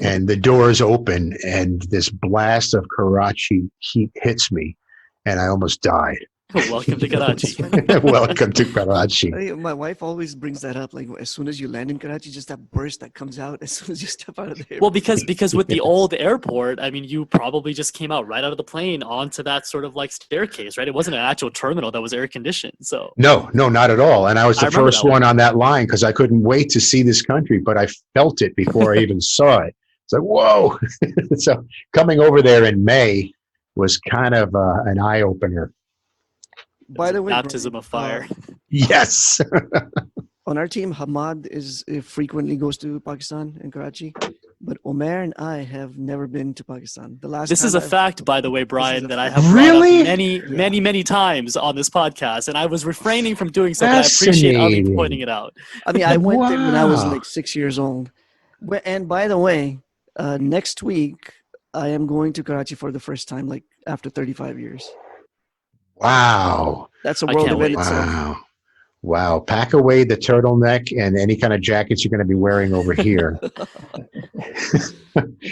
and the doors open, and this blast of Karachi heat hits me, and I almost died. Welcome to Karachi. Welcome to Karachi. My wife always brings that up. Like, as soon as you land in Karachi, just that burst that comes out as soon as you step out of the airport. Well, because with the old airport, you probably just came out right out of the plane onto that sort of like staircase, right? It wasn't an actual terminal that was air conditioned. So no, not at all. And I was the first one on that line because I couldn't wait to see this country, but I felt it before I even saw it. It's like, whoa. So coming over there in May was kind of an eye opener. By the way, baptism of fire. Yes. On our team, Hamad frequently goes to Pakistan and Karachi, but Omer and I have never been to Pakistan. This is a fact, by the way, Brian, that I have brought up many times on this podcast, and I was refraining from doing so, but I appreciate Ali pointing it out. I went there when I was like 6 years old. And by the way, next week, I am going to Karachi for the first time, like after 35 years. Wow. That's a world event itself. Wow. Pack away the turtleneck and any kind of jackets you're going to be wearing over here.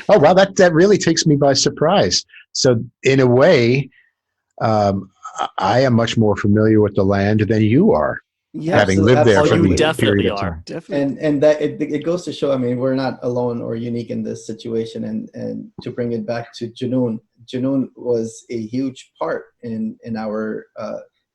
Oh, wow. That really takes me by surprise. So in a way, I am much more familiar with the land than you are. Yeah, having lived there Oh, for you the period definitely of are. time. definitely. And that it goes to show, I mean, we're not alone or unique in this situation. And to bring it back to Junoon, Junoon was a huge part in our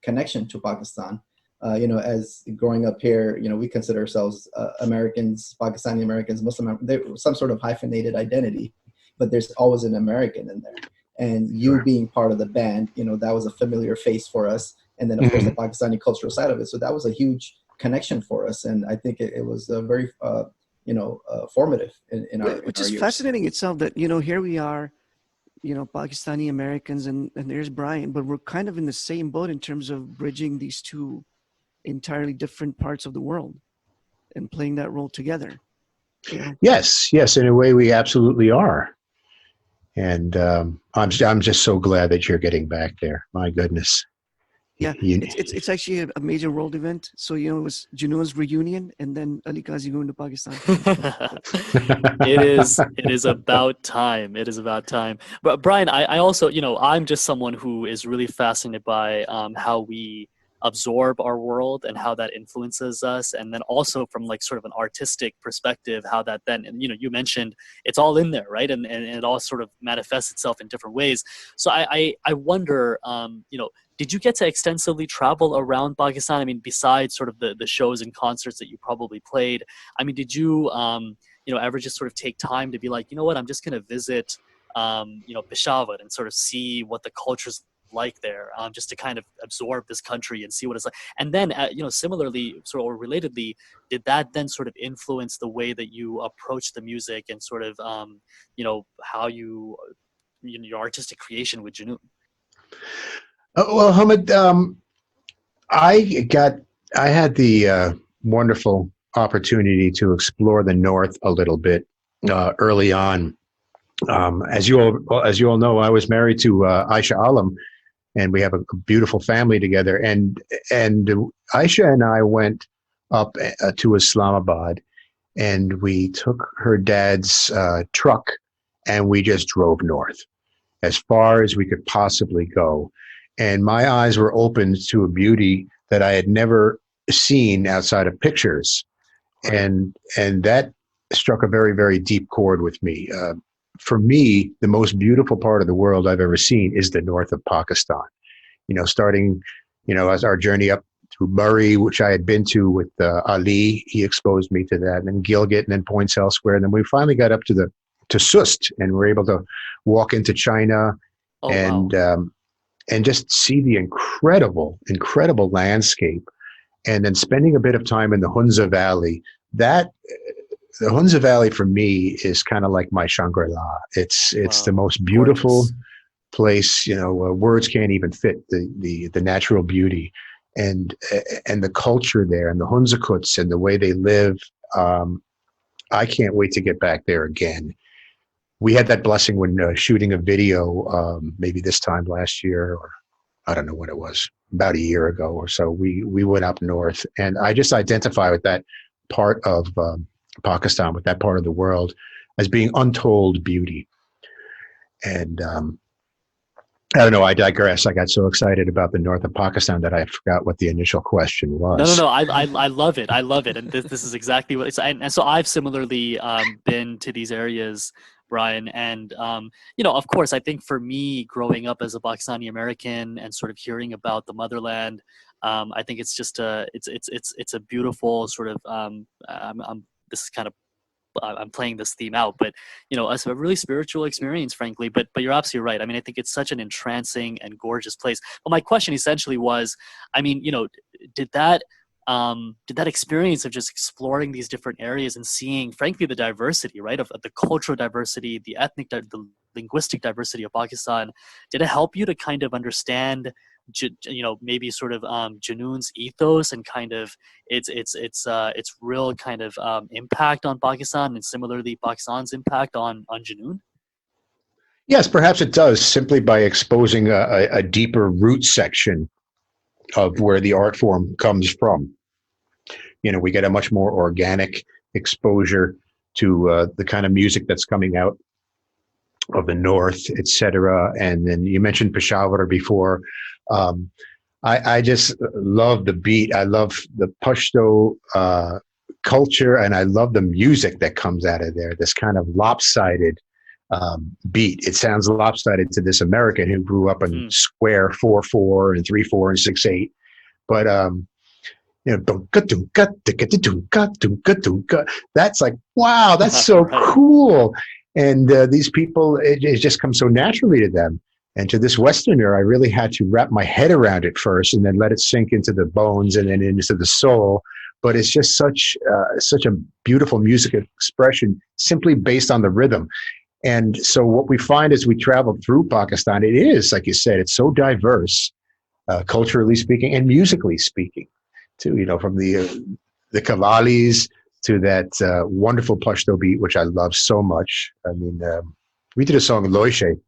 connection to Pakistan. As growing up here, we consider ourselves Americans, Pakistani Americans, Muslim, some sort of hyphenated identity, but there's always an American in there. And you Sure. being part of the band, that was a familiar face for us. And then, of course, the Mhm. Pakistani cultural side of it. So that was a huge connection for us, and I think it was very formative in Which our is years. fascinating itself that, here we are, Pakistani Americans, and there's Brian, but we're kind of in the same boat in terms of bridging these two entirely different parts of the world and playing that role together. Yes, in a way we absolutely are. And I'm just so glad that you're getting back there. My goodness. Yeah, You, it's actually a major world event. So, it was Junoon's reunion and then Ali Kazi going to Pakistan. It is about time. It is about time. But Brian, I also, I'm just someone who is really fascinated by how we absorb our world and how that influences us. And then also from like sort of an artistic perspective, how that then, and you mentioned it's all in there, right? And it all sort of manifests itself in different ways. So I wonder, did you get to extensively travel around Pakistan? I mean, besides sort of the shows and concerts that you probably played, I mean, did you, ever just sort of take time to be like, you know what, I'm just going to visit, Peshawar and sort of see what the culture's like there, just to kind of absorb this country and see what it's like. And then, similarly, sort of or relatedly, did that then sort of influence the way that you approach the music and sort of, how your artistic creation with Junoon? well, Hamid, I got, I had the wonderful opportunity to explore the North a little bit early on. As you all know, I was married to Aisha Alam, and we have a beautiful family together. And Aisha and I went up to Islamabad, and we took her dad's truck, and we just drove north as far as we could possibly go. And my eyes were opened to a beauty that I had never seen outside of pictures. Right. And that struck a very, very deep chord with me. For me, the most beautiful part of the world I've ever seen is the north of Pakistan. Starting, as our journey up through Murray, which I had been to with Ali, he exposed me to that, and then Gilgit, and then points elsewhere. And then we finally got up to Sust, and we're able to walk into China Oh, wow. and just see the incredible, incredible landscape. And then spending a bit of time in the Hunza Valley. The Hunza Valley for me is kind of like my Shangri-La. It's Wow. the most beautiful Gorgeous. place. Words can't even fit the natural beauty and the culture there, and the Hunzakuts and the way they live. I can't wait to get back there again. We had that blessing when shooting a video, maybe this time last year, or I don't know when it was, about a year ago or so. We went up north, and I just identify with that part of Pakistan, with that part of the world, as being untold beauty. And I don't know. I digress. I got so excited about the north of Pakistan that I forgot what the initial question was. No. I love it. I love it, and this is exactly what it's. And so I've similarly been to these areas, Brian, and of course, I think for me, growing up as a Pakistani American and sort of hearing about the motherland, I think it's just it's a beautiful sort of. This is kind of I'm playing this theme out, but it's a really spiritual experience, frankly. But you're absolutely right. I mean, I think it's such an entrancing and gorgeous place. But my question essentially was, I mean, did that experience of just exploring these different areas and seeing, frankly, the diversity, right, of the cultural diversity, the the linguistic diversity of Pakistan, did it help you to kind of understand? Maybe sort of Junoon's ethos and kind of its real kind of impact on Pakistan, and similarly Pakistan's impact on Junoon. Yes, perhaps it does, simply by exposing a deeper root section of where the art form comes from. We get a much more organic exposure to the kind of music that's coming out of the north, etc. And then you mentioned Peshawar before. I just love the beat. I love the Pashto culture, and I love the music that comes out of there. This kind of lopsided beat. It sounds lopsided to this American who grew up in square 4/4 and 3/4 and 6/8. But that's like, wow, that's so cool. And these people, it just comes so naturally to them. And to this Westerner, I really had to wrap my head around it first, and then let it sink into the bones and then into the soul. But it's just such a beautiful music expression, simply based on the rhythm. And so what we find as we travel through Pakistan, it is, like you said, it's so diverse, culturally speaking and musically speaking, too. From the qawwalis to that wonderful Pashto beat, which I love so much. I mean, we did a song Loishe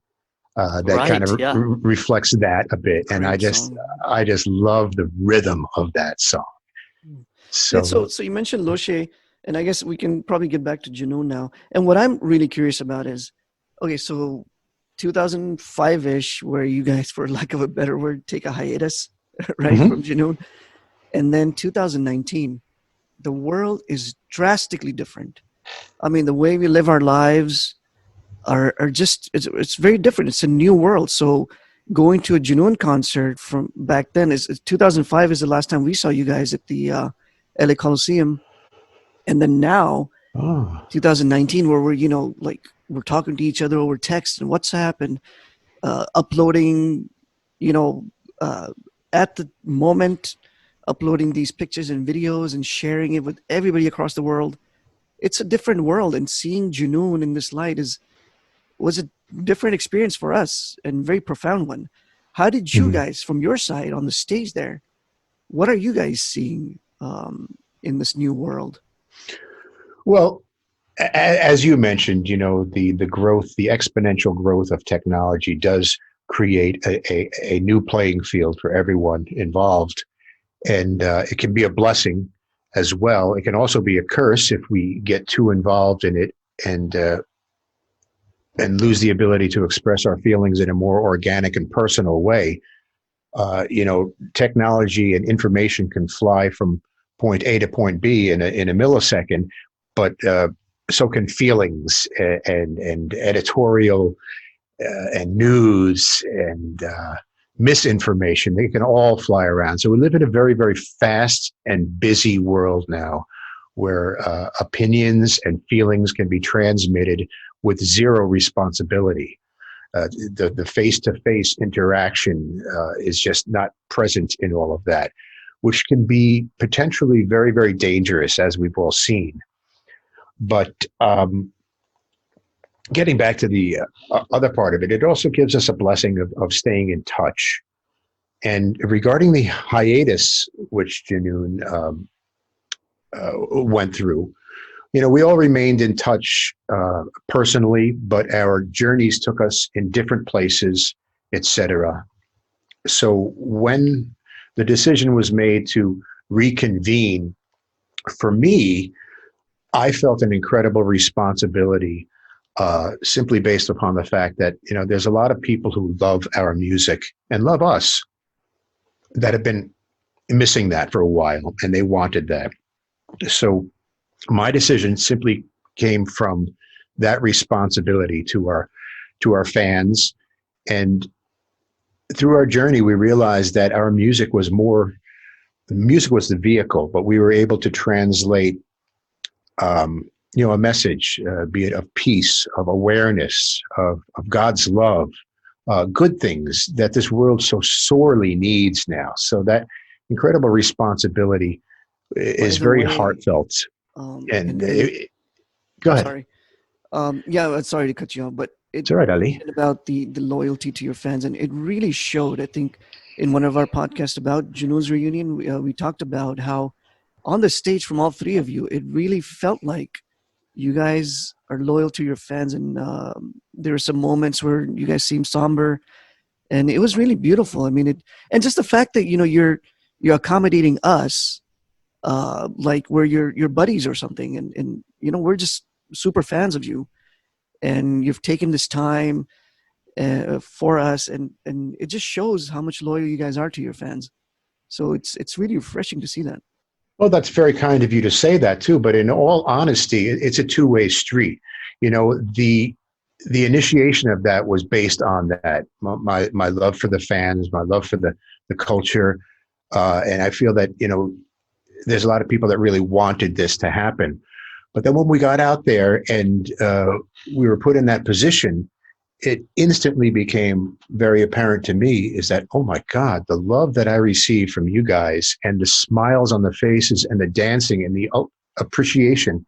that kind of reflects that a bit, and I just love the rhythm of that song. So you mentioned Loishe, and I guess we can probably get back to Junoon now. And what I'm really curious about is, okay, so 2005-ish, where you guys, for lack of a better word, take a hiatus, right, from Junoon. And then 2019, the world is drastically different. I mean, the way we live our lives are just, it's very different. It's a new world. So going to a Junoon concert from back then, is 2005 is the last time we saw you guys at the LA Coliseum. And then now, 2019, where we're, we're talking to each other over text and WhatsApp and uploading, at the moment, uploading these pictures and videos and sharing it with everybody across the world. It's a different world, and seeing Junoon in this light was a different experience for us, and very profound one. How did you guys, from your side on the stage there, what are you guys seeing in this new world? Well, as you mentioned, the growth, the exponential growth of technology does create a new playing field for everyone involved. And it can be a blessing as well. It can also be a curse if we get too involved in it and lose the ability to express our feelings in a more organic and personal way. Technology and information can fly from point A to point B in a millisecond, but so can feelings and editorial and news and misinformation. They can all fly around. So we live in a very, very fast and busy world now, where opinions and feelings can be transmitted with zero responsibility. The face-to-face interaction is just not present in all of that, which can be potentially very, very dangerous, as we've all seen. But getting back to the other part of it, it also gives us a blessing of staying in touch. And regarding the hiatus, which Junoon went through, we all remained in touch personally, but our journeys took us in different places, etc. So when the decision was made to reconvene, for me, I felt an incredible responsibility, simply based upon the fact that, there's a lot of people who love our music and love us that have been missing that for a while, and they wanted that. So my decision simply came from that responsibility to our fans. And through our journey, we realized that our music was the vehicle, but we were able to translate a message, be it of peace, of awareness, of God's love, good things that this world so sorely needs now. So that incredible responsibility is very heartfelt. Go ahead. Sorry. Sorry to cut you off, but it's all right, Ali. About the loyalty to your fans, and it really showed. I think in one of our podcasts about Junoon's reunion, we talked about how on the stage from all three of you, it really felt like you guys are loyal to your fans, and there were some moments where you guys seemed somber, and it was really beautiful. I mean, and just the fact that you're accommodating us, like we're your buddies or something, and we're just super fans of you, and you've taken this time for us, and it just shows how much loyal you guys are to your fans. So it's really refreshing to see that. Well, that's very kind of you to say that too. But in all honesty, it's a two-way street. You know, the initiation of that was based on that my love for the fans, my love for the culture, and I feel that there's a lot of people that really wanted this to happen. But then when we got out there and we were put in that position, it instantly became very apparent to me is that, oh my God, the love that I received from you guys and the smiles on the faces and the dancing and the appreciation,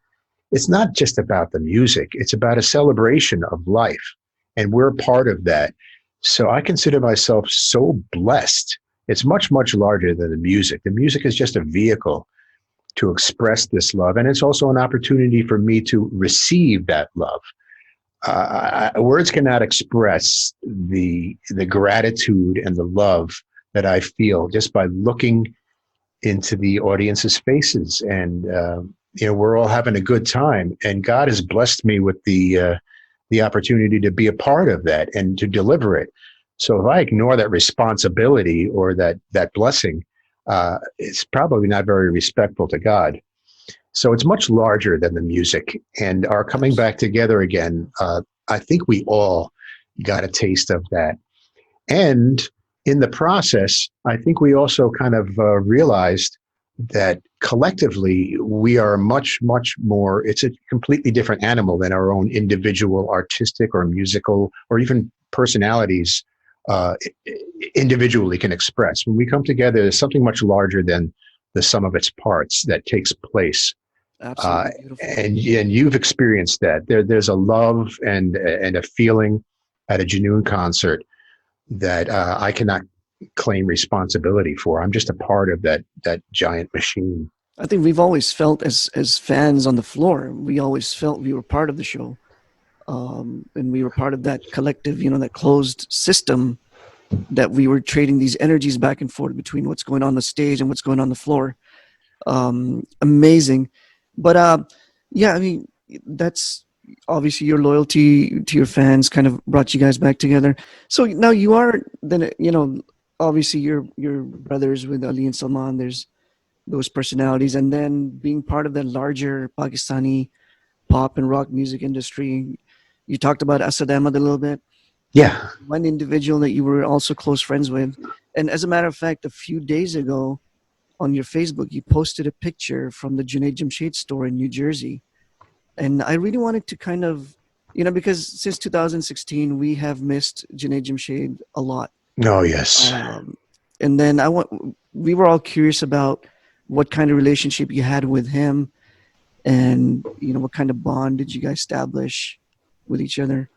it's not just about the music. It's about a celebration of life. And we're part of that. So I consider myself so blessed. It's much, much larger than the music. The music is just a vehicle to express this love. And it's also an opportunity for me to receive that love. Words cannot express the gratitude and the love that I feel just by looking into the audience's faces. And, we're all having a good time. And God has blessed me with the opportunity to be a part of that and to deliver it. So if I ignore that responsibility or that blessing, it's probably not very respectful to God. So it's much larger than the music, and our coming back together again. I think we all got a taste of that. And in the process, I think we also kind of realized that collectively we are much, much more, it's a completely different animal than our own individual artistic or musical or even personalities individually can express. When we come together, there's something much larger than the sum of its parts that takes place. Absolutely beautiful. And you've experienced that. There's a love and a feeling at a Janoon concert that I cannot claim responsibility for. I'm just a part of that giant machine. I think we've always felt as fans on the floor, we always felt we were part of the show. And we were part of that collective, that closed system that we were trading these energies back and forth between what's going on the stage and what's going on the floor. Amazing. But yeah, I mean, that's obviously your loyalty to your fans kind of brought you guys back together. So now you are then, obviously your brothers with Ali and Salman, there's those personalities, and then being part of the larger Pakistani pop and rock music industry. You talked about Asad Ahmad a little bit. Yeah. One individual that you were also close friends with. And as a matter of fact, a few days ago on your Facebook, you posted a picture from the Junaid Jamshed store in New Jersey. And I really wanted to kind of, because since 2016, we have missed Junaid Jamshed a lot. Oh, yes. And then we were all curious about what kind of relationship you had with him and, what kind of bond did you guys establish with each other?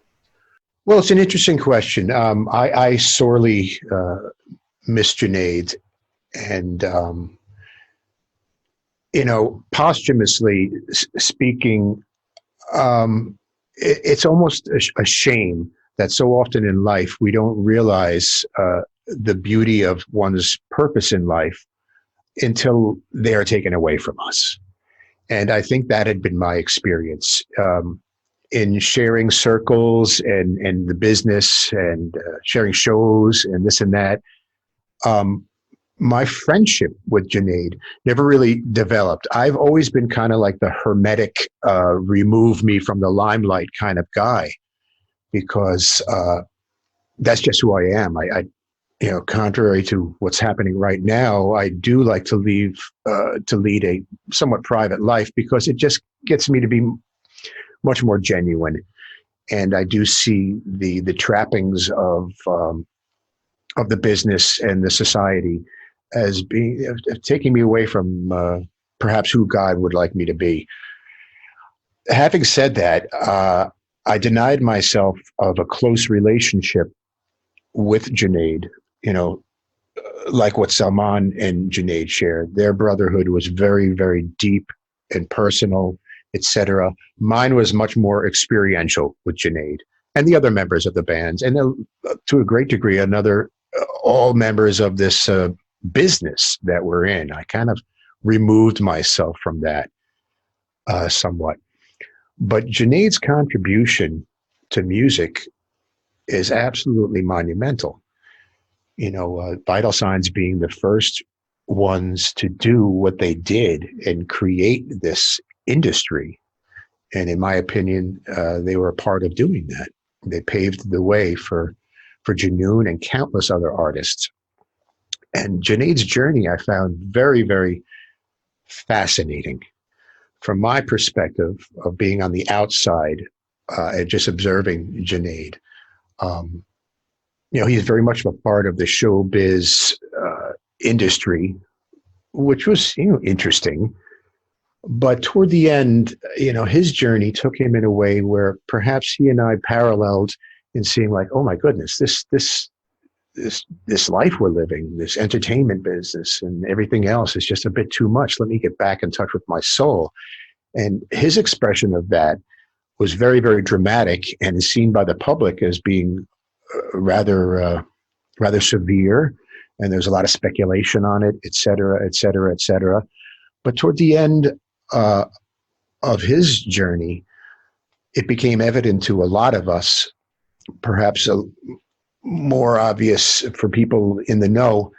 Well, it's an interesting question. I sorely miss Junaid, and posthumously speaking, it's almost a shame that so often in life we don't realize the beauty of one's purpose in life until they are taken away from us. And I think that had been my experience. In sharing circles and the business and sharing shows and this and that, my friendship with Junaid never really developed. I've always been kind of like the hermetic, remove me from the limelight kind of guy, because that's just who I am. I contrary to what's happening right now, I do like to lead a somewhat private life, because it just gets me to be much more genuine. And I do see the trappings of the business and the society as being taking me away from perhaps who God would like me to be. Having said that, I denied myself of a close relationship with Junaid, like what Salman and Junaid shared. Their brotherhood was very, very deep and personal, etc. Mine was much more experiential with Junaid and the other members of the bands, and to a great degree, all members of this business that we're in. I kind of removed myself from that somewhat. But Junaid's contribution to music is absolutely monumental. Vital Signs being the first ones to do what they did and create this industry. And in my opinion, they were a part of doing that. They paved the way for Junoon and countless other artists. And Junaid's journey I found very, very fascinating. From my perspective of being on the outside and just observing Junaid, he's very much a part of the showbiz industry, which was, interesting. But toward the end, his journey took him in a way where perhaps he and I paralleled in seeing like, oh my goodness, this life we're living, this entertainment business and everything else is just a bit too much. Let me get back in touch with my soul. And his expression of that was very, very dramatic and is seen by the public as being rather severe. And there's a lot of speculation on it, et cetera, et cetera, et cetera. But toward the end of his journey, it became evident to a lot of us, perhaps more obvious for people in the know,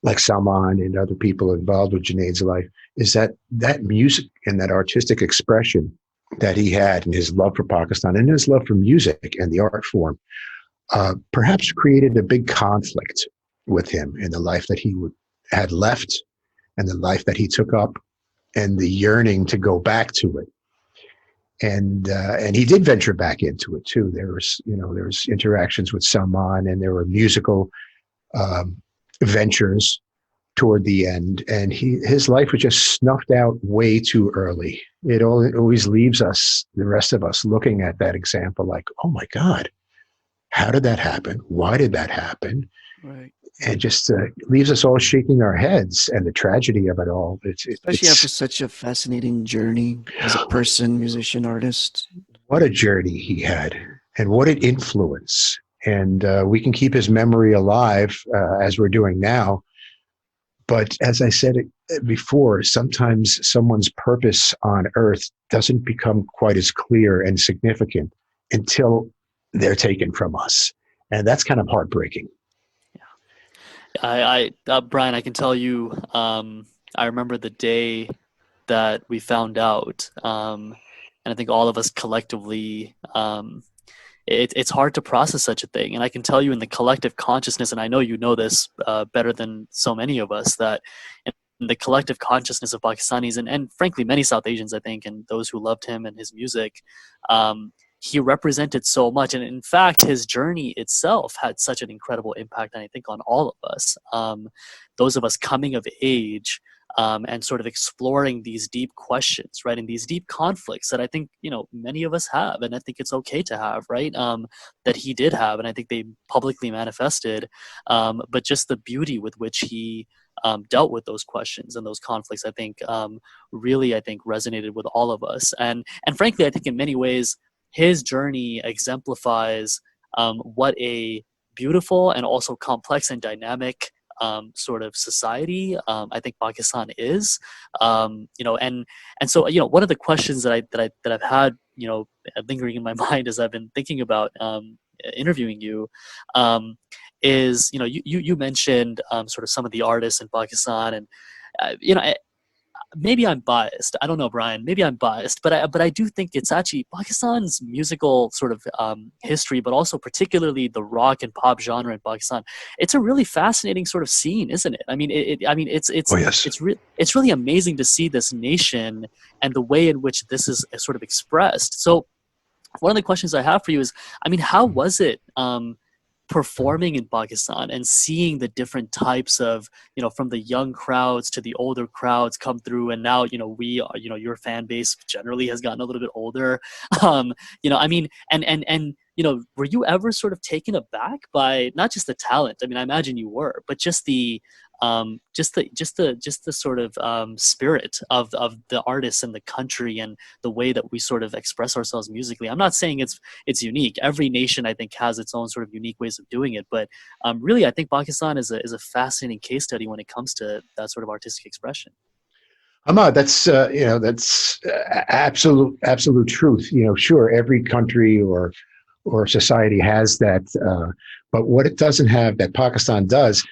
like Salman and other people involved with Junaid's life, is that music and that artistic expression that he had and his love for Pakistan and his love for music and the art form perhaps created a big conflict with him in the life that he had left and the life that he took up and the yearning to go back to it. And he did venture back into it too. There was interactions with Salman and there were musical ventures toward the end. And his life was just snuffed out way too early. It always leaves us, the rest of us, looking at that example like, oh my God, how did that happen? Why did that happen? Right. And just leaves us all shaking our heads, and the tragedy of it all. Especially after such a fascinating journey as a person, musician, artist. What a journey he had, and what an influence. And we can keep his memory alive as we're doing now. But as I said before, sometimes someone's purpose on earth doesn't become quite as clear and significant until they're taken from us. And that's kind of heartbreaking. Brian, I can tell you, I remember the day that we found out, and I think all of us collectively, it's hard to process such a thing. And I can tell you in the collective consciousness, and I know you know this better than so many of us, that in the collective consciousness of Pakistanis and frankly many South Asians, I think, and those who loved him and his music, he represented so much. And in fact, his journey itself had such an incredible impact, I think, on all of us. Those of us coming of age and sort of exploring these deep questions, right? And these deep conflicts that I think, many of us have, and I think it's okay to have, right? That he did have, and I think they publicly manifested, but just the beauty with which he dealt with those questions and those conflicts, I think, really, resonated with all of us. And frankly, I think in many ways, his journey exemplifies what a beautiful and also complex and dynamic sort of society I think Pakistan is. And so one of the questions that I've had lingering in my mind as I've been thinking about interviewing you is you mentioned sort of some of the artists in Pakistan, and maybe I'm biased. I don't know, Brian. Maybe I'm biased, but I do think it's actually Pakistan's musical sort of history, but also particularly the rock and pop genre in Pakistan. It's a really fascinating sort of scene, isn't it? I mean, Oh, yes. It's really amazing to see this nation and the way in which this is sort of expressed. So, one of the questions I have for you is, how was it performing in Pakistan and seeing the different types of, from the young crowds to the older crowds come through, and now, we are, your fan base generally has gotten a little bit older. Were you ever sort of taken aback by not just the talent? I imagine you were, but just the sort of spirit of the artists and the country and the way that we sort of express ourselves musically. I'm not saying it's unique. Every nation, I think, has its own sort of unique ways of doing it. But really, I think Pakistan is a fascinating case study when it comes to that sort of artistic expression. Ahmad, that's absolute truth. Sure, every country or society has that, but what it doesn't have that Pakistan does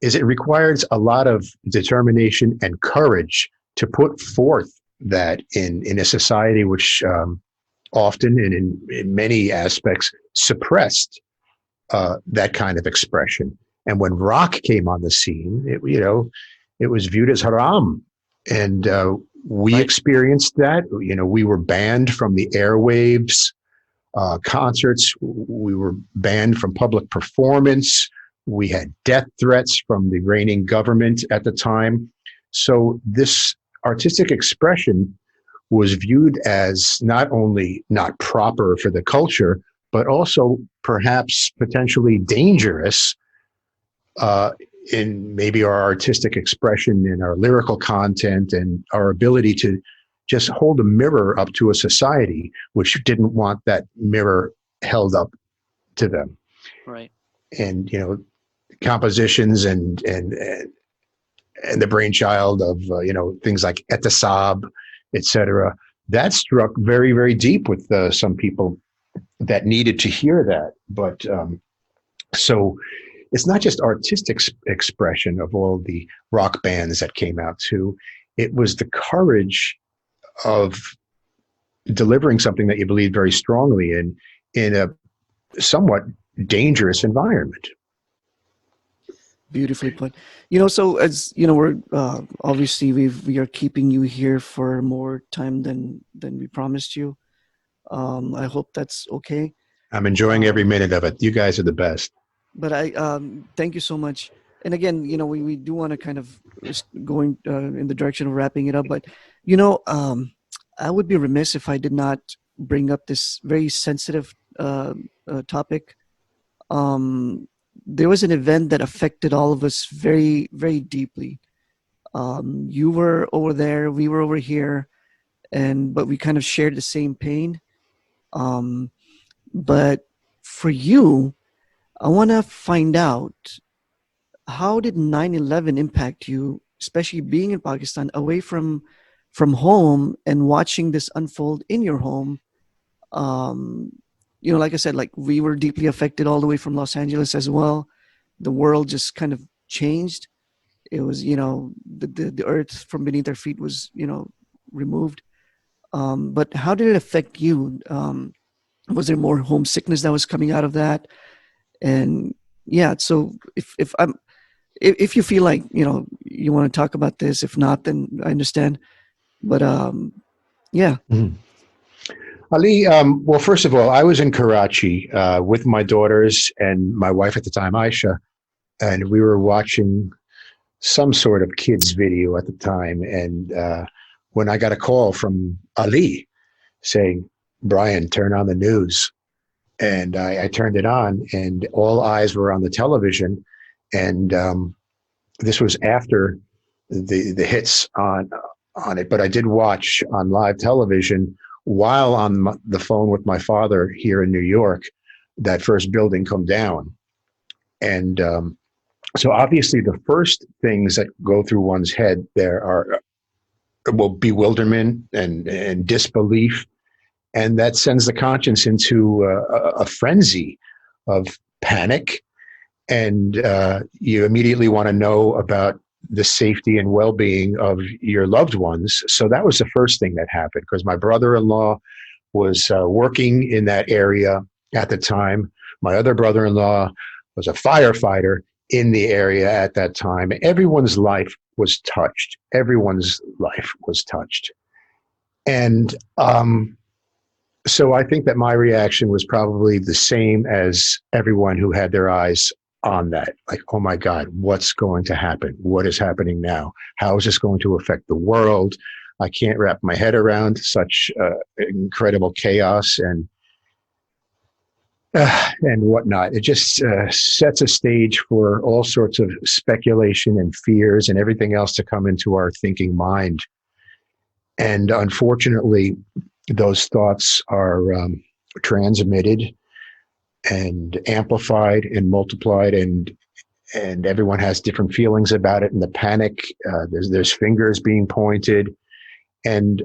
is it requires a lot of determination and courage to put forth that in a society which often and in many aspects suppressed that kind of expression. And when rock came on the scene, it was viewed as haram. And we experienced that. We were banned from the airwaves, concerts. We were banned from public performance. We had death threats from the reigning government at the time. So this artistic expression was viewed as not only not proper for the culture, but also perhaps potentially dangerous in maybe our artistic expression and our lyrical content and our ability to just hold a mirror up to a society which didn't want that mirror held up to them. Right. And, compositions and the brainchild of, things like Etisab, etc. That struck very, very deep with some people that needed to hear that. But so it's not just artistic expression of all the rock bands that came out too. It was the courage of delivering something that you believe very strongly in a somewhat dangerous environment. Beautifully put. So as we're obviously we are keeping you here for more time than we promised you. I hope that's okay. I'm enjoying every minute of it. You guys are the best. But I thank you so much. And again, we do want to kind of going in the direction of wrapping it up. But I would be remiss if I did not bring up this very sensitive topic. There was an event that affected all of us very, very deeply. You were over there, we were over here, but we kind of shared the same pain. But for you, I want to find out, how did 9/11 impact you, especially being in Pakistan, away from home and watching this unfold in your home? Like I said, like we were deeply affected all the way from Los Angeles as well. The world just kind of changed. It was, the earth from beneath our feet was, removed. But how did it affect you? Was there more homesickness that was coming out of that? And yeah, so if you feel like, you want to talk about this, if not, then I understand. But yeah. Mm-hmm. Ali, well, first of all, I was in Karachi with my daughters and my wife at the time, Aisha, and we were watching some sort of kids video at the time. And when I got a call from Ali saying, "Brian, turn on the news," and I turned it on, and all eyes were on the television. And this was after the hits on it, but I did watch on live television while on the phone with my father here in New York, that first building come down. And so obviously the first things that go through one's head there are bewilderment and disbelief. And that sends the conscience into a frenzy of panic. And you immediately want to know about the safety and well-being of your loved ones. So that was the first thing that happened, because my brother-in-law was working in that area at the time. My other brother-in-law was a firefighter in the area at that time. Everyone's life was touched. Everyone's life was touched. And so I think that my reaction was probably the same as everyone who had their eyes on that. Like, oh my God, what's going to happen? What is happening now? How is this going to affect the world? I can't wrap my head around such incredible chaos and whatnot. It just sets a stage for all sorts of speculation and fears and everything else to come into our thinking mind. And unfortunately, those thoughts are transmitted and amplified and multiplied, and everyone has different feelings about it. And the panic, there's fingers being pointed. And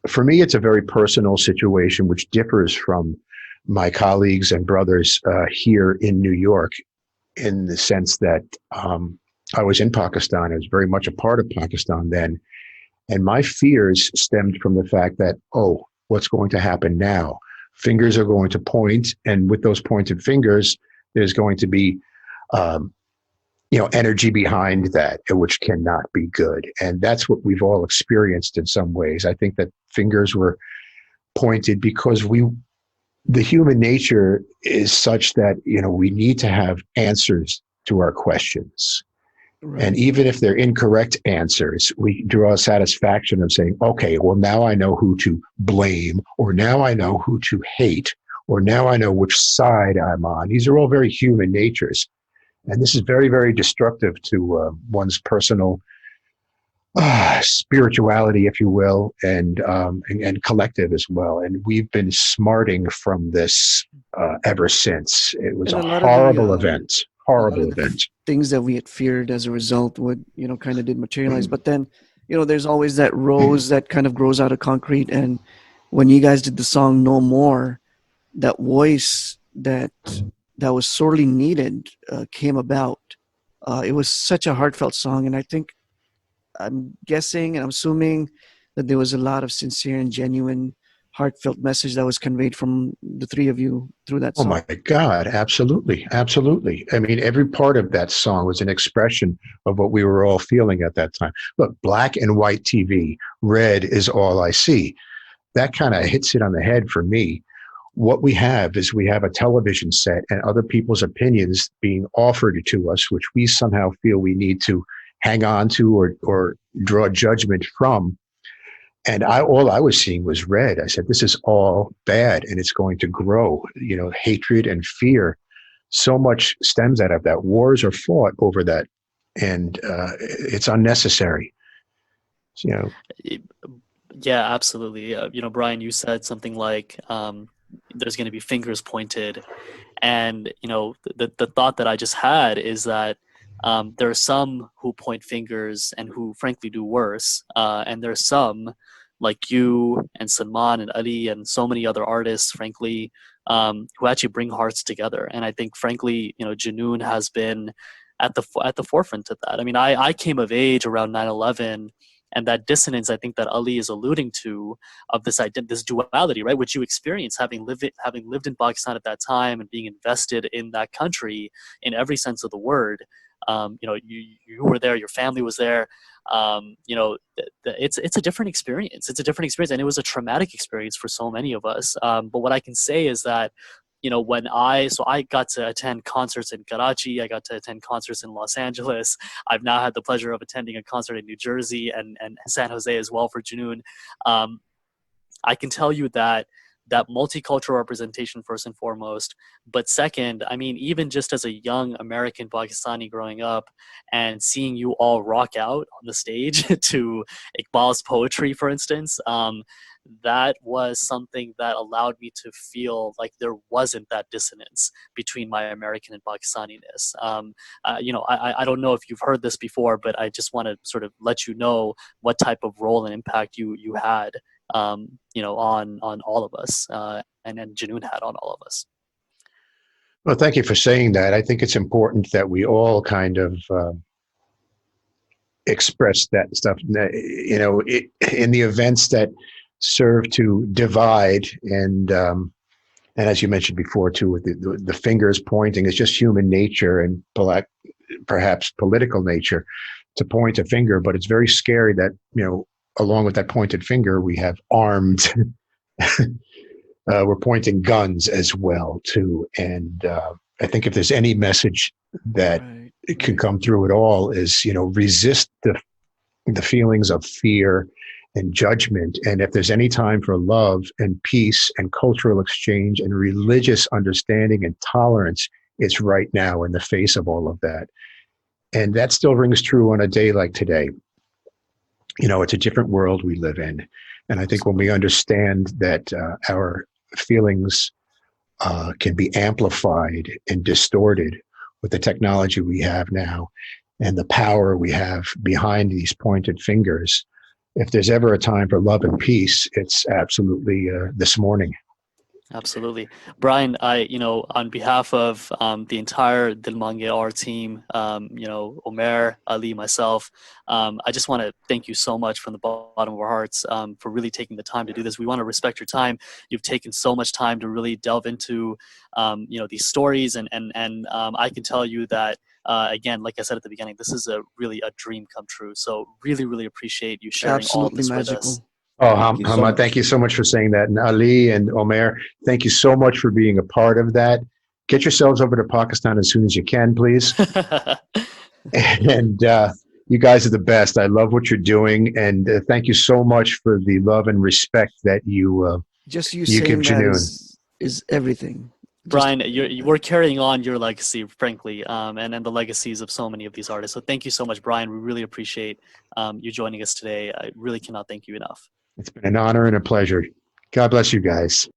for me, it's a very personal situation, which differs from my colleagues and brothers here in New York, in the sense that I was in Pakistan. I was very much a part of Pakistan then. And my fears stemmed from the fact that, oh, what's going to happen now? Fingers are going to point, and with those pointed fingers, there's going to be, energy behind that, which cannot be good. And that's what we've all experienced in some ways. I think that fingers were pointed because the human nature is such that, we need to have answers to our questions. Right. And even if they're incorrect answers, we draw a satisfaction of saying, okay, well, now I know who to blame, or now I know who to hate, or now I know which side I'm on. These are all very human natures. And this is very, very destructive to one's personal spirituality, if you will, and collective as well. And we've been smarting from this ever since. It was a horrible event. Horrible event. Things that we had feared as a result would, kind of did materialize. But then, there's always that rose that kind of grows out of concrete. And when you guys did the song No More, that voice that was sorely needed came about. It was such a heartfelt song. And I'm guessing and I'm assuming that there was a lot of sincere and genuine heartfelt message that was conveyed from the three of you through that song. Oh my God, absolutely. Absolutely. I mean, every part of that song was an expression of what we were all feeling at that time. Look, black and white TV, red is all I see. That kind of hits it on the head for me. What we have is we have a television set and other people's opinions being offered to us, which we somehow feel we need to hang on to or draw judgment from. And all I was seeing was red. I said, this is all bad and it's going to grow, hatred and fear. So much stems out of that. Wars are fought over that. And it's unnecessary. Yeah, absolutely. Brian, you said something like, there's going to be fingers pointed. And, the thought that I just had is that there are some who point fingers and who frankly do worse. And there are some like you and Salman and Ali and so many other artists, frankly, who actually bring hearts together. And I think, frankly, Junoon has been at the forefront of that. I mean, I came of age around 9/11, and that dissonance I think that Ali is alluding to of this duality, right, which you experience having lived in Pakistan at that time and being invested in that country in every sense of the word. You were there, your family was there. It's a different experience. It's a different experience, and it was a traumatic experience for so many of us. But what I can say is that, when I got to attend concerts in Karachi, I got to attend concerts in Los Angeles. I've now had the pleasure of attending a concert in New Jersey and San Jose as well for Junoon. I can tell you that multicultural representation first and foremost, but second, I mean, even just as a young American Pakistani growing up and seeing you all rock out on the stage to Iqbal's poetry, for instance, that was something that allowed me to feel like there wasn't that dissonance between my American and Pakistaniness. I don't know if you've heard this before, but I just want to sort of let you know what type of role and impact you had on all of us, and Junoon had on all of us. Well, thank you for saying that. I think it's important that we all kind of express that stuff, in the events that serve to divide. And as you mentioned before, too, with the fingers pointing, it's just human nature and perhaps political nature to point a finger. But it's very scary that, along with that pointed finger, we have armed, we're pointing guns as well, too. And I think if there's any message that it can come through it all is, resist the feelings of fear and judgment. And if there's any time for love and peace and cultural exchange and religious understanding and tolerance, it's right now in the face of all of that. And that still rings true on a day like today. It's a different world we live in. And I think when we understand that our feelings can be amplified and distorted with the technology we have now and the power we have behind these pointed fingers, if there's ever a time for love and peace, it's absolutely this morning. Absolutely. Brian, on behalf of the entire Dilmange R team, Omer, Ali, myself, I just want to thank you so much from the bottom of our hearts for really taking the time to do this. We want to respect your time. You've taken so much time to really delve into, these stories. And I can tell you that, again, like I said at the beginning, this is really a dream come true. So really, really appreciate you sharing all of Absolutely this with us. magical. Oh, Thank you so Hamad, much. thank you so much for saying that. And Ali and Omer, thank you so much for being a part of that. Get yourselves over to Pakistan as soon as you can, please. And you guys are the best. I love what you're doing. And thank you so much for the love and respect that you Just you you give saying that Janoon. is everything. Brian, we're carrying on your legacy, frankly, and the legacies of so many of these artists. So thank you so much, Brian. We really appreciate you joining us today. I really cannot thank you enough. It's been an honor and a pleasure. God bless you guys.